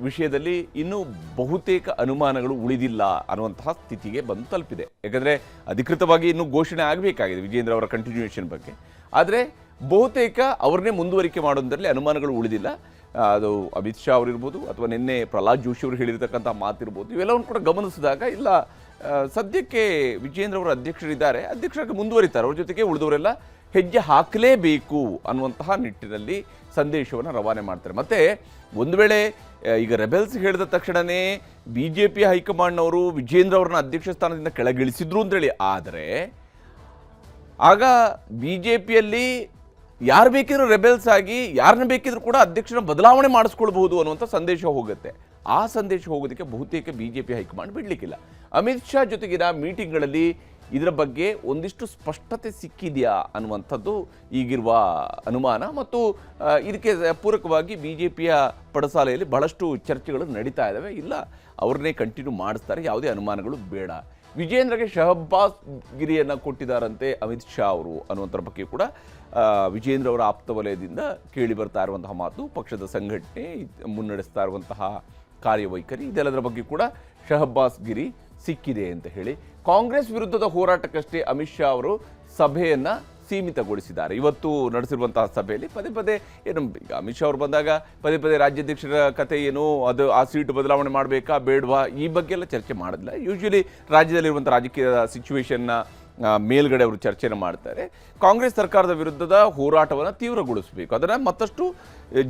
ವಿಷಯದಲ್ಲಿ ಇನ್ನೂ ಬಹುತೇಕ ಅನುಮಾನಗಳು ಉಳಿದಿಲ್ಲ ಅನ್ನುವಂತಹ ಸ್ಥಿತಿಗೆ ಬಂದು ತಲುಪಿದೆ. ಯಾಕಂದರೆ ಅಧಿಕೃತವಾಗಿ ಇನ್ನೂ ಘೋಷಣೆ ಆಗಬೇಕಾಗಿದೆ ವಿಜೇಂದ್ರ ಅವರ ಕಂಟಿನ್ಯೂಯೇಷನ್ ಬಗ್ಗೆ. ಆದರೆ ಬಹುತೇಕ ಅವ್ರನ್ನೇ ಮುಂದುವರಿಕೆ ಮಾಡೋದರಲ್ಲಿ ಅನುಮಾನಗಳು ಉಳಿದಿಲ್ಲ. ಅದು ಅಮಿತ್ ಶಾ ಅವರಿರ್ಬೋದು ಅಥವಾ ನಿನ್ನೆ ಪ್ರಹ್ಲಾದ್ ಜೋಶಿ ಅವರು ಹೇಳಿರ್ತಕ್ಕಂಥ ಮಾತಿರ್ಬೋದು, ಇವೆಲ್ಲವನ್ನು ಕೂಡ ಗಮನಿಸಿದಾಗ ಇಲ್ಲ ಸದ್ಯಕ್ಕೆ ವಿಜೇಂದ್ರ ಅವರು ಅಧ್ಯಕ್ಷರಿದ್ದಾರೆ, ಅಧ್ಯಕ್ಷರಾಗಿ ಮುಂದುವರಿತಾರೆ, ಅವ್ರ ಜೊತೆಗೆ ಉಳಿದವರೆಲ್ಲ ಹೆಜ್ಜೆ ಹಾಕಲೇಬೇಕು ಅನ್ನುವಂತಹ ನಿಟ್ಟಿನಲ್ಲಿ ಸಂದೇಶವನ್ನು ರವಾನೆ ಮಾಡ್ತಾರೆ. ಮತ್ತು ಒಂದು ವೇಳೆ ಈಗ ರೆಬೆಲ್ಸ್ ಹೇಳಿದ ತಕ್ಷಣವೇ BJP ಹೈಕಮಾಂಡ್ನವರು ವಿಜೇಂದ್ರ ಅವ್ರನ್ನ ಅಧ್ಯಕ್ಷ ಸ್ಥಾನದಿಂದ ಕೆಳಗಿಳಿಸಿದ್ರು ಅಂತೇಳಿ, ಆದರೆ ಆಗ BJPಯಲ್ಲಿ ಯಾರು ಬೇಕಿದ್ರು ರೆಬೆಲ್ಸ್ ಆಗಿ ಯಾರನ್ನ ಬೇಕಿದ್ರು ಕೂಡ ಅಧ್ಯಕ್ಷನ ಬದಲಾವಣೆ ಮಾಡಿಸ್ಕೊಳ್ಬಹುದು ಅನ್ನುವಂಥ ಸಂದೇಶ ಹೋಗುತ್ತೆ. ಆ ಸಂದೇಶ ಹೋಗೋದಕ್ಕೆ ಬಹುತೇಕ BJP ಹೈಕಮಾಂಡ್ ಬಿಡಲಿಕ್ಕಿಲ್ಲ. ಅಮಿತ್ ಶಾ ಜೊತೆಗಿನ ಮೀಟಿಂಗ್ಗಳಲ್ಲಿ ಇದರ ಬಗ್ಗೆ ಒಂದಿಷ್ಟು ಸ್ಪಷ್ಟತೆ ಸಿಕ್ಕಿದೆಯಾ ಅನ್ನುವಂಥದ್ದು ಈಗಿರುವ ಅನುಮಾನ. ಮತ್ತು ಇದಕ್ಕೆ ಪೂರಕವಾಗಿ BJPಯ ಪಡಸಾಲೆಯಲ್ಲಿ ಬಹಳಷ್ಟು ಚರ್ಚೆಗಳು ನಡೀತಾ ಇದ್ದಾವೆ. ಇಲ್ಲ ಅವ್ರನ್ನೇ ಕಂಟಿನ್ಯೂ ಮಾಡಿಸ್ತಾರೆ, ಯಾವುದೇ ಅನುಮಾನಗಳು ಬೇಡ. ವಿಜೇಂದ್ರಗೆ ಶಹಬ್ಬಾಸ್ ಗಿರಿಯನ್ನು ಕೊಟ್ಟಿದ್ದಾರಂತೆ ಅಮಿತ್ ಶಾ ಅವರು ಅನ್ನುವಂಥರ ಬಗ್ಗೆ ಕೂಡ ವಿಜೇಂದ್ರ ಅವರ ಆಪ್ತ ವಲಯದಿಂದ ಕೇಳಿ ಬರ್ತಾ ಇರುವಂತಹ ಮಾತು, ಪಕ್ಷದ ಸಂಘಟನೆ ಮುನ್ನಡೆಸ್ತಾ ಇರುವಂತಹ ಕಾರ್ಯವೈಖರಿ, ಇದೆಲ್ಲದರ ಬಗ್ಗೆ ಕೂಡ ಶಹಬ್ಬಾಸ್ ಗಿರಿ ಸಿಕ್ಕಿದೆ ಅಂತ ಹೇಳಿ ಕಾಂಗ್ರೆಸ್ ವಿರುದ್ಧದ ಹೋರಾಟಕ್ಕಷ್ಟೇ ಅಮಿತ್ ಶಾ ಅವರು ಸಭೆಯನ್ನು ಸೀಮಿತಗೊಳಿಸಿದ್ದಾರೆ. ಇವತ್ತು ನಡೆಸಿರುವಂತಹ ಸಭೆಯಲ್ಲಿ ಪದೇ ಪದೇ ಏನು ಈಗ ಅಮಿತ್ ಶಾ ಅವರು ಬಂದಾಗ ಪದೇ ಪದೇ ರಾಜ್ಯಾಧ್ಯಕ್ಷರ ಕತೆ ಏನು, ಅದು ಆ ಸೀಟು ಬದಲಾವಣೆ ಮಾಡಬೇಕಾ ಬೇಡವಾ, ಈ ಬಗ್ಗೆ ಎಲ್ಲ ಚರ್ಚೆ ಮಾಡೋದಿಲ್ಲ. ಯೂಶ್ವಲಿ ರಾಜ್ಯದಲ್ಲಿರುವಂಥ ರಾಜಕೀಯ ಸಿಚುವೇಶನ್ನ ಮೇಲ್ಗಡೆ ಅವರು ಚರ್ಚೆನ ಮಾಡ್ತಾರೆ. ಕಾಂಗ್ರೆಸ್ ಸರ್ಕಾರದ ವಿರುದ್ಧದ ಹೋರಾಟವನ್ನು ತೀವ್ರಗೊಳಿಸಬೇಕು, ಅದನ್ನು ಮತ್ತಷ್ಟು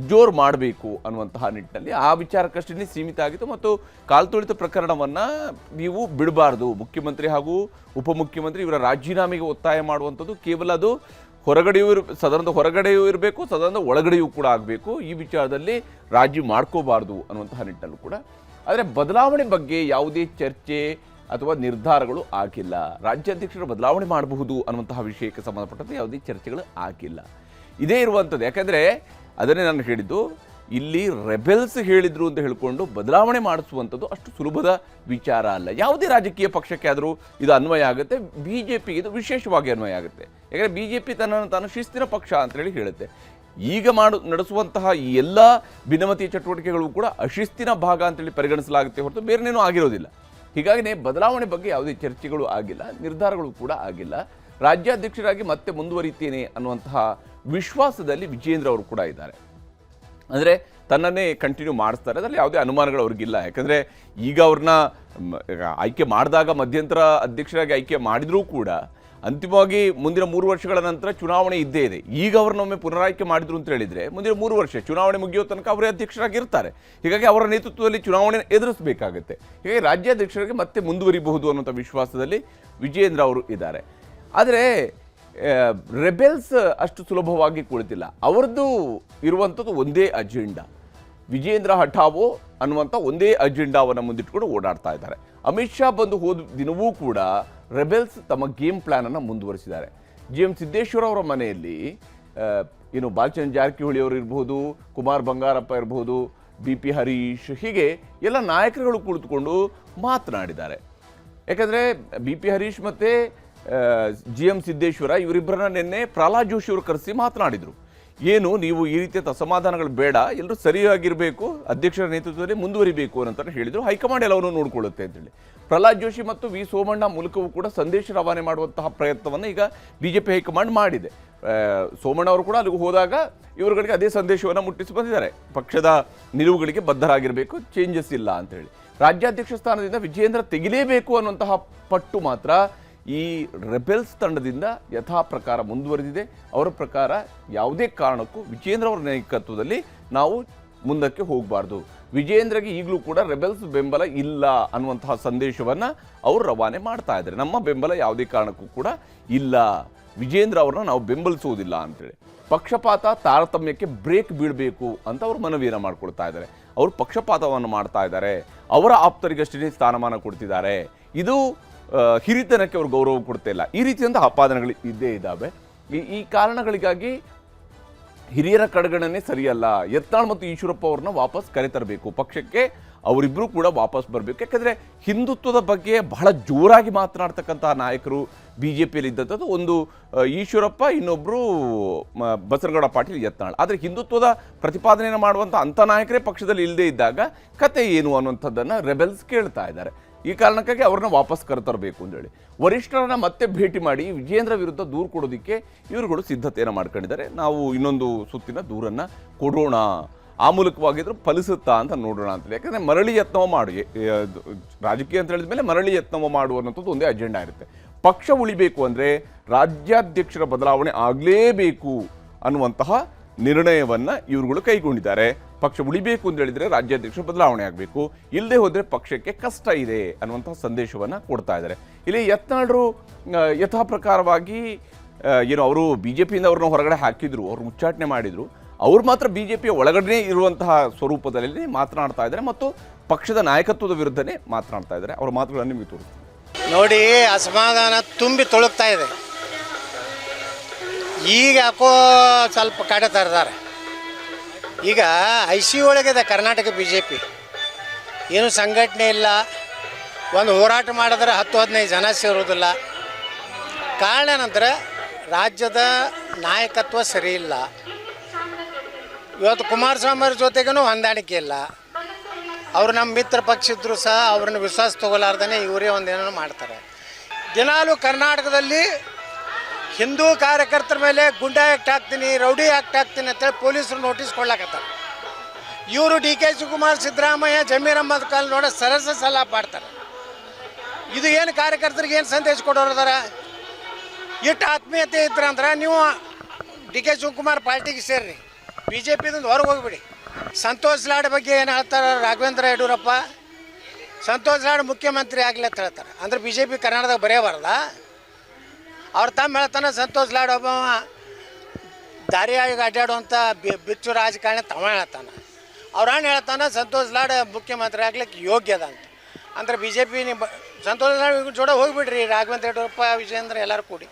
ಜೋರು ಮಾಡಬೇಕು ಅನ್ನುವಂತಹ ನಿಟ್ಟಿನಲ್ಲಿ ಆ ವಿಚಾರಕ್ಕಷ್ಟೇ ಸೀಮಿತ ಆಗಿತ್ತು. ಮತ್ತು ಕಾಲ್ತುಳಿತ ಪ್ರಕರಣವನ್ನು ನೀವು ಬಿಡಬಾರ್ದು, ಮುಖ್ಯಮಂತ್ರಿ ಹಾಗೂ ಉಪಮುಖ್ಯಮಂತ್ರಿ ಇವರ ರಾಜೀನಾಮೆಗೆ ಒತ್ತಾಯ ಮಾಡುವಂಥದ್ದು ಕೇವಲ ಅದು ಹೊರಗಡೆಯೂ ಸದನದ ಹೊರಗಡೆಯೂ ಇರಬೇಕು, ಸದನದ ಒಳಗಡೆಯೂ ಕೂಡ ಆಗಬೇಕು, ಈ ವಿಚಾರದಲ್ಲಿ ರಾಜಿ ಮಾಡ್ಕೋಬಾರ್ದು ಅನ್ನುವಂತಹ ನಿಟ್ಟಲ್ಲೂ ಕೂಡ. ಆದರೆ ಬದಲಾವಣೆ ಬಗ್ಗೆ ಯಾವುದೇ ಚರ್ಚೆ ಅಥವಾ ನಿರ್ಧಾರಗಳು ಆಗಿಲ್ಲ. ರಾಜ್ಯಾಧ್ಯಕ್ಷರ ಬದಲಾವಣೆ ಮಾಡಬಹುದು ಅನ್ನುವಂತಹ ವಿಷಯಕ್ಕೆ ಸಂಬಂಧಪಟ್ಟಂತೆ ಯಾವುದೇ ಚರ್ಚೆಗಳು ಆಗಿಲ್ಲ. ಇದೇ ಇರುವಂಥದ್ದು. ಯಾಕಂದರೆ ಅದನ್ನೇ ನಾನು ಹೇಳಿದ್ದು, ಇಲ್ಲಿ ರೆಬೆಲ್ಸ್ ಹೇಳಿದ್ರು ಅಂತ ಹೇಳಿಕೊಂಡು ಬದಲಾವಣೆ ಮಾಡಿಸುವಂಥದ್ದು ಅಷ್ಟು ಸುಲಭದ ವಿಚಾರ ಅಲ್ಲ. ಯಾವುದೇ ರಾಜಕೀಯ ಪಕ್ಷಕ್ಕೆ ಆದರೂ ಇದು ಅನ್ವಯ ಆಗುತ್ತೆ, BJPಗೆ ಇದು ವಿಶೇಷವಾಗಿ ಅನ್ವಯ ಆಗುತ್ತೆ. ಯಾಕಂದರೆ BJP ತನ್ನನ್ನು ತಾನು ಶಿಸ್ತಿನ ಪಕ್ಷ ಅಂತೇಳಿ ಹೇಳುತ್ತೆ. ಈಗ ನಡೆಸುವಂತಹ ಈ ಎಲ್ಲ ಭಿನ್ನಮತೀಯ ಚಟುವಟಿಕೆಗಳು ಕೂಡ ಅಶಿಸ್ತಿನ ಭಾಗ ಅಂತೇಳಿ ಪರಿಗಣಿಸಲಾಗುತ್ತೆ ಹೊರತು ಬೇರೆನೇನೂ ಆಗಿರೋದಿಲ್ಲ. ಹೀಗಾಗಿನೇ ಬದಲಾವಣೆ ಬಗ್ಗೆ ಯಾವುದೇ ಚರ್ಚೆಗಳು ಆಗಿಲ್ಲ, ನಿರ್ಧಾರಗಳು ಕೂಡ ಆಗಿಲ್ಲ. ರಾಜ್ಯಾಧ್ಯಕ್ಷರಾಗಿ ಮತ್ತೆ ಮುಂದುವರಿತೇನೆ ಅನ್ನುವಂತಹ ವಿಶ್ವಾಸದಲ್ಲಿ ವಿಜೇಂದ್ರ ಅವರು ಕೂಡ ಇದ್ದಾರೆ. ಅಂದರೆ ತನ್ನನ್ನೇ ಕಂಟಿನ್ಯೂ ಮಾಡಿಸ್ತಾರೆ, ಅದರಲ್ಲಿ ಯಾವುದೇ ಅನುಮಾನಗಳು ಅವ್ರಿಗಿಲ್ಲ. ಯಾಕಂದರೆ ಈಗ ಅವ್ರನ್ನ ಆಯ್ಕೆ ಮಾಡಿದಾಗ ಮಧ್ಯಂತರ ಅಧ್ಯಕ್ಷರಾಗಿ ಆಯ್ಕೆ ಮಾಡಿದರೂ ಕೂಡ ಅಂತಿಮವಾಗಿ ಮುಂದಿನ 3 ವರ್ಷಗಳ ನಂತರ ಚುನಾವಣೆ ಇದ್ದೇ ಇದೆ. ಈಗ ಅವ್ರನ್ನೊಮ್ಮೆ ಪುನರಾಯ್ಕೆ ಮಾಡಿದ್ರು ಅಂತ ಹೇಳಿದರೆ ಮುಂದಿನ 3 ವರ್ಷ ಚುನಾವಣೆ ಮುಗಿಯೋ ತನಕ ಅವರೇ ಅಧ್ಯಕ್ಷರಾಗಿರ್ತಾರೆ. ಹೀಗಾಗಿ ಅವರ ನೇತೃತ್ವದಲ್ಲಿ ಚುನಾವಣೆ ಎದುರಿಸಬೇಕಾಗುತ್ತೆ. ಹೀಗಾಗಿ ರಾಜ್ಯಾಧ್ಯಕ್ಷರಿಗೆ ಮತ್ತೆ ಮುಂದುವರಿಬಹುದು ಅನ್ನುವಂಥ ವಿಶ್ವಾಸದಲ್ಲಿ ವಿಜೇಂದ್ರ ಅವರು ಇದ್ದಾರೆ. ಆದರೆ ರೆಬೆಲ್ಸ್ ಅಷ್ಟು ಸುಲಭವಾಗಿ ಕುಳಿತಿಲ್ಲ. ಅವರದ್ದು ಇರುವಂಥದ್ದು ಒಂದೇ ಅಜೆಂಡಾ, ವಿಜೇಂದ್ರ ಹಠಾವೋ ಅನ್ನುವಂಥ ಒಂದೇ ಅಜೆಂಡಾವನ್ನು ಮುಂದಿಟ್ಕೊಂಡು ಓಡಾಡ್ತಾ ಇದ್ದಾರೆ. ಅಮಿತ್ ಶಾ ಬಂದು ಹೋದ ದಿನವೂ ಕೂಡ ರೆಬೆಲ್ಸ್ ತಮ್ಮ ಗೇಮ್ ಪ್ಲ್ಯಾನನ್ನು ಮುಂದುವರಿಸಿದ್ದಾರೆ. GM ಸಿದ್ದೇಶ್ವರ ಅವರ ಮನೆಯಲ್ಲಿ ಏನು ಬಾಲಚಂದ್ರ ಜಾರಕಿಹೊಳಿ ಅವರು ಇರ್ಬೋದು, ಕುಮಾರ್ ಬಂಗಾರಪ್ಪ ಇರ್ಬೋದು, BP ಹರೀಶ್, ಹೀಗೆ ಎಲ್ಲ ನಾಯಕರುಗಳು ಕುಳಿತುಕೊಂಡು ಮಾತನಾಡಿದ್ದಾರೆ. ಯಾಕಂದರೆ BP ಹರೀಶ್ ಮತ್ತು GM ಸಿದ್ದೇಶ್ವರ ಇವರಿಬ್ಬರನ್ನ ನಿನ್ನೆ ಪ್ರಹ್ಲಾದ್ ಜೋಶಿ ಅವರು ಕರೆಸಿ ಮಾತನಾಡಿದರು. ಏನು ನೀವು ಈ ರೀತಿಯ ಅಸಮಾಧಾನಗಳು ಬೇಡ, ಎಲ್ಲರೂ ಸರಿಯಾಗಿರಬೇಕು, ಅಧ್ಯಕ್ಷರ ನೇತೃತ್ವದಲ್ಲಿ ಮುಂದುವರಿಬೇಕು ಅಂತ ಹೇಳಿದರು. ಹೈಕಮಾಂಡ್ ಎಲ್ಲವನ್ನೂ ನೋಡಿಕೊಳ್ಳುತ್ತೆ ಅಂತೇಳಿ ಪ್ರಹ್ಲಾದ್ ಜೋಶಿ ಮತ್ತು V ಸೋಮಣ್ಣ ಮೂಲಕವೂ ಕೂಡ ಸಂದೇಶ ರವಾನೆ ಮಾಡುವಂತಹ ಪ್ರಯತ್ನವನ್ನು ಈಗ BJP ಹೈಕಮಾಂಡ್ ಮಾಡಿದೆ. ಸೋಮಣ್ಣ ಅವರು ಕೂಡ ಅಲ್ಲಿಗೆ ಹೋದಾಗ ಇವರುಗಳಿಗೆ ಅದೇ ಸಂದೇಶವನ್ನು ಮುಟ್ಟಿಸಿ ಬಂದಿದ್ದಾರೆ, ಪಕ್ಷದ ನಿಲುವುಗಳಿಗೆ ಬದ್ಧರಾಗಿರಬೇಕು, ಚೇಂಜಸ್ ಇಲ್ಲ ಅಂತೇಳಿ. ರಾಜ್ಯಾಧ್ಯಕ್ಷ ಸ್ಥಾನದಿಂದ ವಿಜೇಂದ್ರ ತೆಗಿಲೇಬೇಕು ಅನ್ನುವಂತಹ ಪಟ್ಟು ಮಾತ್ರ ಈ ರೆಬೆಲ್ಸ್ ತಂಡದಿಂದ ಯಥಾ ಪ್ರಕಾರ ಮುಂದುವರೆದಿದೆ. ಅವರ ಪ್ರಕಾರ ಯಾವುದೇ ಕಾರಣಕ್ಕೂ ವಿಜೇಂದ್ರ ಅವರ ನಾಯಕತ್ವದಲ್ಲಿ ನಾವು ಮುಂದಕ್ಕೆ ಹೋಗಬಾರ್ದು, ವಿಜೇಂದ್ರಗೆ ಈಗಲೂ ಕೂಡ ರೆಬೆಲ್ಸ್ ಬೆಂಬಲ ಇಲ್ಲ ಅನ್ನುವಂತಹ ಸಂದೇಶವನ್ನು ಅವರು ರವಾನೆ ಮಾಡ್ತಾ ಇದ್ದಾರೆ. ನಮ್ಮ ಬೆಂಬಲ ಯಾವುದೇ ಕಾರಣಕ್ಕೂ ಕೂಡ ಇಲ್ಲ, ವಿಜೇಂದ್ರ ಅವ್ರನ್ನ ನಾವು ಬೆಂಬಲಿಸುವುದಿಲ್ಲ ಅಂತೇಳಿ. ಪಕ್ಷಪಾತ ತಾರತಮ್ಯಕ್ಕೆ ಬ್ರೇಕ್ ಬೀಳಬೇಕು ಅಂತ ಅವರು ಮನವಿಯನ್ನು ಮಾಡ್ಕೊಳ್ತಾ ಇದ್ದಾರೆ. ಅವರು ಪಕ್ಷಪಾತವನ್ನು ಮಾಡ್ತಾ ಇದ್ದಾರೆ, ಅವರ ಆಪ್ತರಿಗಷ್ಟೇ ಸ್ಥಾನಮಾನ ಕೊಡ್ತಿದ್ದಾರೆ, ಇದು ಹಿರಿತನಕ್ಕೆ ಅವರು ಗೌರವ ಕೊಡ್ತಾ ಇಲ್ಲ, ಈ ರೀತಿಯಂಥ ಆಪಾದನೆಗಳು ಇದ್ದೇ ಇದ್ದಾವೆ. ಈ ಕಾರಣಗಳಿಗಾಗಿ ಹಿರಿಯರ ಕಡೆಗಣನೆ ಸರಿಯಲ್ಲ. ಯತ್ನಾಳ್ ಮತ್ತು ಈಶ್ವರಪ್ಪ ಅವ್ರನ್ನ ವಾಪಸ್ ಕರೆತರಬೇಕು ಪಕ್ಷಕ್ಕೆ, ಅವರಿಬ್ಬರು ಕೂಡ ವಾಪಸ್ ಬರಬೇಕು. ಯಾಕಂದರೆ ಹಿಂದುತ್ವದ ಬಗ್ಗೆ ಬಹಳ ಜೋರಾಗಿ ಮಾತನಾಡ್ತಕ್ಕಂಥ ನಾಯಕರು ಬಿ ಜೆ ಪಿಯಲ್ಲಿ ಇದ್ದಂಥದ್ದು ಒಂದು ಈಶ್ವರಪ್ಪ, ಇನ್ನೊಬ್ಬರು ಬಸನಗೌಡ ಪಾಟೀಲ್, ಯತ್ನಾಳ್. ಆದರೆ ಹಿಂದುತ್ವದ ಪ್ರತಿಪಾದನೆಯನ್ನು ಮಾಡುವಂಥ ಅಂಥ ನಾಯಕರೇ ಪಕ್ಷದಲ್ಲಿ ಇಲ್ಲದೇ ಇದ್ದಾಗ ಕತೆ ಏನು ಅನ್ನುವಂಥದ್ದನ್ನು ರೆಬೆಲ್ಸ್ ಕೇಳ್ತಾ ಇದ್ದಾರೆ. ಈ ಕಾರಣಕ್ಕಾಗಿ ಅವ್ರನ್ನ ವಾಪಸ್ ಕರೆತರಬೇಕು ಅಂತೇಳಿ ವರಿಷ್ಠರನ್ನ ಮತ್ತೆ ಭೇಟಿ ಮಾಡಿ ವಿಜೇಂದ್ರ ವಿರುದ್ಧ ದೂರು ಕೊಡೋದಕ್ಕೆ ಇವರುಗಳು ಸಿದ್ಧತೆಯನ್ನು ಮಾಡ್ಕೊಂಡಿದ್ದಾರೆ. ನಾವು ಇನ್ನೊಂದು ಸುತ್ತಿನ ದೂರನ್ನು ಕೊಡೋಣ, ಆ ಮೂಲಕವಾಗಿದ್ರು ಫಲಿಸುತ್ತಾ ಅಂತ ನೋಡೋಣ ಅಂತೇಳಿ. ಯಾಕಂದರೆ ಮರಳಿ ಯತ್ನವ ಮಾಡಿ ರಾಜಕೀಯ ಅಂತ ಹೇಳಿದ ಮೇಲೆ ಮರಳಿ ಯತ್ನವ ಮಾಡುವಂಥದ್ದು ಒಂದೇ ಅಜೆಂಡಾ ಇರುತ್ತೆ. ಪಕ್ಷ ಉಳಿಬೇಕು ಅಂದರೆ ರಾಜ್ಯಾಧ್ಯಕ್ಷರ ಬದಲಾವಣೆ ಆಗಲೇಬೇಕು ಅನ್ನುವಂತಹ ನಿರ್ಣಯವನ್ನು ಇವರುಗಳು ಕೈಗೊಂಡಿದ್ದಾರೆ. ಪಕ್ಷ ಉಳಿಬೇಕು ಅಂತ ಹೇಳಿದರೆ ರಾಜ್ಯಾಧ್ಯಕ್ಷರು ಬದಲಾವಣೆ ಆಗಬೇಕು, ಇಲ್ಲದೆ ಹೋದರೆ ಪಕ್ಷಕ್ಕೆ ಕಷ್ಟ ಇದೆ ಅನ್ನುವಂತಹ ಸಂದೇಶವನ್ನು ಕೊಡ್ತಾ ಇದ್ದಾರೆ. ಇಲ್ಲಿ ಯತ್ನಾಳರು ಯಥಾ ಪ್ರಕಾರವಾಗಿ ಏನು ಅವರು ಬಿ ಜೆ ಪಿಯಿಂದ ಅವ್ರನ್ನ ಹೊರಗಡೆ ಹಾಕಿದ್ರು, ಅವ್ರು ಉಚ್ಚಾಟನೆ ಮಾಡಿದರು, ಅವ್ರು ಮಾತ್ರ ಬಿ ಜೆ ಪಿಯ ಒಳಗಡೆ ಇರುವಂತಹ ಸ್ವರೂಪದಲ್ಲಿ ಮಾತನಾಡ್ತಾ ಇದ್ದಾರೆ ಮತ್ತು ಪಕ್ಷದ ನಾಯಕತ್ವದ ವಿರುದ್ಧನೇ ಮಾತನಾಡ್ತಾ ಇದ್ದಾರೆ. ಅವರ ಮಾತುಗಳನ್ನು ನಿಮಗೆ ತೋರಿಸ್ತೀನಿ ನೋಡಿ. ಅಸಮಾಧಾನ ತುಂಬಿ ತೊಳಗ್ತಾ ಇದೆ. ಈಗ ಯಾಕೋ ಸ್ವಲ್ಪ ಕಡೆ ತರ್ತಾರೆ. ಈಗ ICU ಒಳಗಿದೆ ಕರ್ನಾಟಕ BJP, ಏನು ಸಂಘಟನೆ ಇಲ್ಲ, ಒಂದು ಹೋರಾಟ ಮಾಡಿದ್ರೆ 10-15 ಜನ ಸೇರೋದಿಲ್ಲ. ಕಾರಣ ಏನಂದ್ರೆ ರಾಜ್ಯದ ನಾಯಕತ್ವ ಸರಿ ಇಲ್ಲ. ಇವತ್ತು ಕುಮಾರಸ್ವಾಮಿ ಅವ್ರ ಜೊತೆಗೂ ಹೊಂದಾಣಿಕೆ ಇಲ್ಲ. ಅವರು ನಮ್ಮ ಮಿತ್ರ ಪಕ್ಷ ಇದ್ದರೂ ಸಹ ಅವ್ರನ್ನ ವಿಶ್ವಾಸ ತಗೊಲಾರ್ದೇ ಇವರೇ ಒಂದೇನೋ ಮಾಡ್ತಾರೆ. ದಿನಾಲೂ ಕರ್ನಾಟಕದಲ್ಲಿ ಹಿಂದೂ ಕಾರ್ಯಕರ್ತರ ಮೇಲೆ ಗುಂಡಾ ಆ್ಯಕ್ಟ್ ಹಾಕ್ತೀನಿ, ರೌಡಿ ಆ್ಯಕ್ಟ್ ಹಾಕ್ತೀನಿ ಅಂತೇಳಿ ಪೊಲೀಸರು ನೋಟಿಸ್ ಕೊಡ್ಲಾಕತ್ತಾರೆ. ಇವರು DK ಶಿವಕುಮಾರ್, ಸಿದ್ದರಾಮಯ್ಯ, ಜಮೀರ್ ಅಹ್ಮದ್ ಖಾನ್ ನೋಡೋ ಸರಸ ಸಲ ಮಾಡ್ತಾರೆ. ಇದು ಏನು ಕಾರ್ಯಕರ್ತರಿಗೆ ಏನು ಸಂದೇಶ ಕೊಡೋರು ಅದಾರ? ಇಟ್ಟು ಆತ್ಮೀಯತೆ ಇದ್ರಂದ್ರೆ ನೀವು DK ಶಿವಕುಮಾರ್ ಪಾರ್ಟಿಗೆ ಸೇರ್ರಿ, BJPದಿಂದ ಹೊರಗೆ ಹೋಗಿಬಿಡಿ. ಸಂತೋಷ್ ಲಾಡ್ ಬಗ್ಗೆ ಏನು ಹೇಳ್ತಾರೆ ರಾಘವೇಂದ್ರ ಯಡಿಯೂರಪ್ಪ? ಸಂತೋಷ್ ಲಾಡ್ ಮುಖ್ಯಮಂತ್ರಿ ಆಗಲಿ ಅಂತ ಹೇಳ್ತಾರೆ. ಅಂದ್ರೆ BJP ಕರ್ನಾಟಕದಾಗ ಬರೆಯಬಾರಲ್ಲ? ಅವ್ರು ತಮ್ಮ ಹೇಳ್ತಾನೆ ಸಂತೋಷ್ ಲಾಡ್ ಒಬ್ಬ ದಾರಿಯಾಗಿ ಅಡ್ಡಾಡುವಂಥ ಬಿಚ್ಚು ರಾಜಕಾರಣಿ ತಮ್ಮ ಹೇಳ್ತಾನೆ. ಅವ್ರ ಅಣ್ಣ ಹೇಳ್ತಾನೆ ಸಂತೋಷ್ ಲಾಡ್ ಮುಖ್ಯಮಂತ್ರಿ ಆಗ್ಲಿಕ್ಕೆ ಯೋಗ್ಯದ ಅಂತ. ಅಂದ್ರೆ BJP ಸಂತೋಷ್ ಲಾಡ್ ಜೋಡ ಹೋಗಿಬಿಡ್ರಿ, ರಾಘವೇಂದ್ರ ಯಡಿಯೂರಪ್ಪ, ವಿಜೇಂದ್ರ ಎಲ್ಲರೂ ಕೂಡಿ.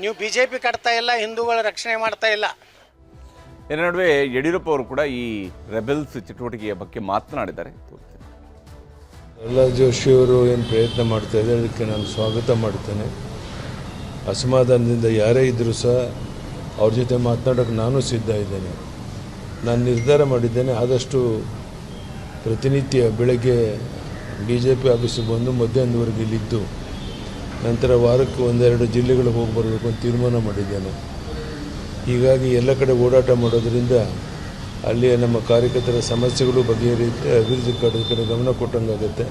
ನೀವು BJP ಕಟ್ತಾ ಇಲ್ಲ, ಹಿಂದೂಗಳ ರಕ್ಷಣೆ ಮಾಡ್ತಾ ಇಲ್ಲ. ಇದರ ನಡುವೆ ಯಡಿಯೂರಪ್ಪ ಅವರು ಕೂಡ ಈ ರೆಬೆಲ್ಸ್ ಚಟುವಟಿಕೆಯ ಬಗ್ಗೆ ಮಾತನಾಡಿದ್ದಾರೆ. ಪ್ರಹ್ಲಾದ್ ಜೋಶಿಯವರು ಏನು ಪ್ರಯತ್ನ ಮಾಡ್ತಾ ಇದ್ದಾರೆ ಅದಕ್ಕೆ ನಾನು ಸ್ವಾಗತ ಮಾಡ್ತೇನೆ. ಅಸಮಾಧಾನದಿಂದ ಯಾರೇ ಇದ್ದರೂ ಸಹ ಅವ್ರ ಜೊತೆ ಮಾತನಾಡೋಕ್ಕೆ ನಾನು ಸಿದ್ಧ ಇದ್ದೇನೆ. ನಾನು ನಿರ್ಧಾರ ಮಾಡಿದ್ದೇನೆ, ಆದಷ್ಟು ಪ್ರತಿನಿತ್ಯ ಬೆಳಗ್ಗೆ BJP ಆಫೀಸಿಗೆ ಬಂದು ಮಧ್ಯಾಹ್ನದವರೆಗೆ ಇಲ್ಲಿದ್ದು ನಂತರ ವಾರಕ್ಕೆ 1-2 ಜಿಲ್ಲೆಗಳಿಗೆ ಹೋಗಿ ಬರಬೇಕು ಅಂತ ತೀರ್ಮಾನ ಮಾಡಿದ್ದೇನೆ. ಹೀಗಾಗಿ ಎಲ್ಲ ಕಡೆ ಓಡಾಟ ಮಾಡೋದರಿಂದ ಅಲ್ಲಿಯ ನಮ್ಮ ಕಾರ್ಯಕರ್ತರ ಸಮಸ್ಯೆಗಳು ಬಗೆಹರಿಯುತ್ತೆ, ಅಭಿವೃದ್ಧಿ ಕಡೆ ಗಮನ ಕೊಟ್ಟಂಗಾಗುತ್ತೆ.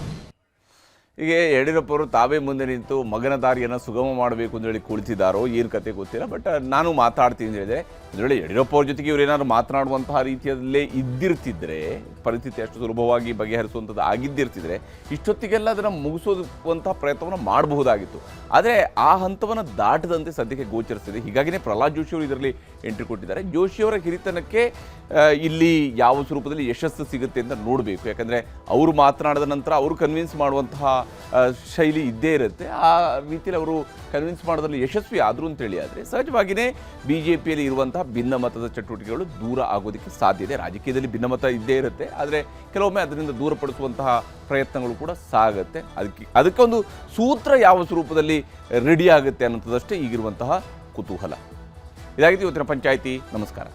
ಹೀಗೆ ಯಡಿಯೂರಪ್ಪ ಅವರು ತಾವೇ ಮುಂದೆ ನಿಂತು ಮಗನ ದಾರಿಯನ್ನು ಸುಗಮ ಮಾಡಬೇಕು ಅಂತ ಹೇಳಿ ಕುಳಿತಿದ್ದಾರೋ ಏನು ಕತೆ ಗೊತ್ತಿಲ್ಲ. ಬಟ್ ನಾನು ಮಾತಾಡ್ತೀನಿ ಅಂತ ಹೇಳಿದರೆ ಅದರಲ್ಲಿ ಯಡಿಯೂರಪ್ಪ ಅವ್ರ ಜೊತೆಗೆ ಇವರೇನಾದ್ರು ಮಾತನಾಡುವಂತಹ ರೀತಿಯಲ್ಲೇ ಇದ್ದಿರ್ತಿದ್ರೆ, ಪರಿಸ್ಥಿತಿ ಅಷ್ಟು ಸುಲಭವಾಗಿ ಬಗೆಹರಿಸುವಂಥದ್ದು ಆಗಿದ್ದಿರ್ತಿದ್ರೆ ಇಷ್ಟೊತ್ತಿಗೆಲ್ಲ ಅದನ್ನು ಮುಗಿಸೋದುವಂಥ ಪ್ರಯತ್ನವನ್ನು ಮಾಡಬಹುದಾಗಿತ್ತು. ಆದರೆ ಆ ಹಂತವನ್ನು ದಾಟದಂತೆ ಸದ್ಯಕ್ಕೆ ಗೋಚರಿಸ್ತಿದೆ. ಹೀಗಾಗಿಯೇ ಪ್ರಹ್ಲಾದ್ ಜೋಶಿ ಅವರು ಇದರಲ್ಲಿ ಎಂಟ್ರಿ ಕೊಟ್ಟಿದ್ದಾರೆ. ಜೋಶಿಯವರ ಹಿರಿತನಕ್ಕೆ ಇಲ್ಲಿ ಯಾವ ಸ್ವರೂಪದಲ್ಲಿ ಯಶಸ್ಸು ಸಿಗುತ್ತೆ ಅಂತ ನೋಡಬೇಕು. ಯಾಕಂದರೆ ಅವರು ಮಾತನಾಡಿದ ನಂತರ ಅವರು ಕನ್ವಿನ್ಸ್ ಮಾಡುವಂತಹ ಶೈಲಿ ಇದ್ದೇ ಇರುತ್ತೆ. ಆ ರೀತಿಯಲ್ಲಿ ಅವರು ಕನ್ವಿನ್ಸ್ ಮಾಡೋದ್ರಲ್ಲಿ ಯಶಸ್ವಿ ಆದರು ಅಂತೇಳಿ ಆದರೆ ಸಹಜವಾಗಿಯೇ BJPಯಲ್ಲಿ ಇರುವಂತಹ ಭಿನ್ನಮತದ ಚಟುವಟಿಕೆಗಳು ದೂರ ಆಗೋದಕ್ಕೆ ಸಾಧ್ಯ ಇದೆ. ರಾಜಕೀಯದಲ್ಲಿ ಭಿನ್ನಮತ ಇದ್ದೇ ಇರುತ್ತೆ, ಆದರೆ ಕೆಲವೊಮ್ಮೆ ಅದರಿಂದ ದೂರಪಡಿಸುವಂತಹ ಪ್ರಯತ್ನಗಳು ಕೂಡ ಸಾಗುತ್ತೆ. ಅದಕ್ಕೊಂದು ಸೂತ್ರ ಯಾವ ಸ್ವರೂಪದಲ್ಲಿ ರೆಡಿ ಆಗುತ್ತೆ ಅನ್ನೋಂಥದ್ದಷ್ಟೇ ಈಗಿರುವಂತಹ ಕುತೂಹಲ. ಇದಾಗಿತ್ತು ಇವತ್ತಿನ ಪಂಚಾಯಿತಿ. ನಮಸ್ಕಾರ.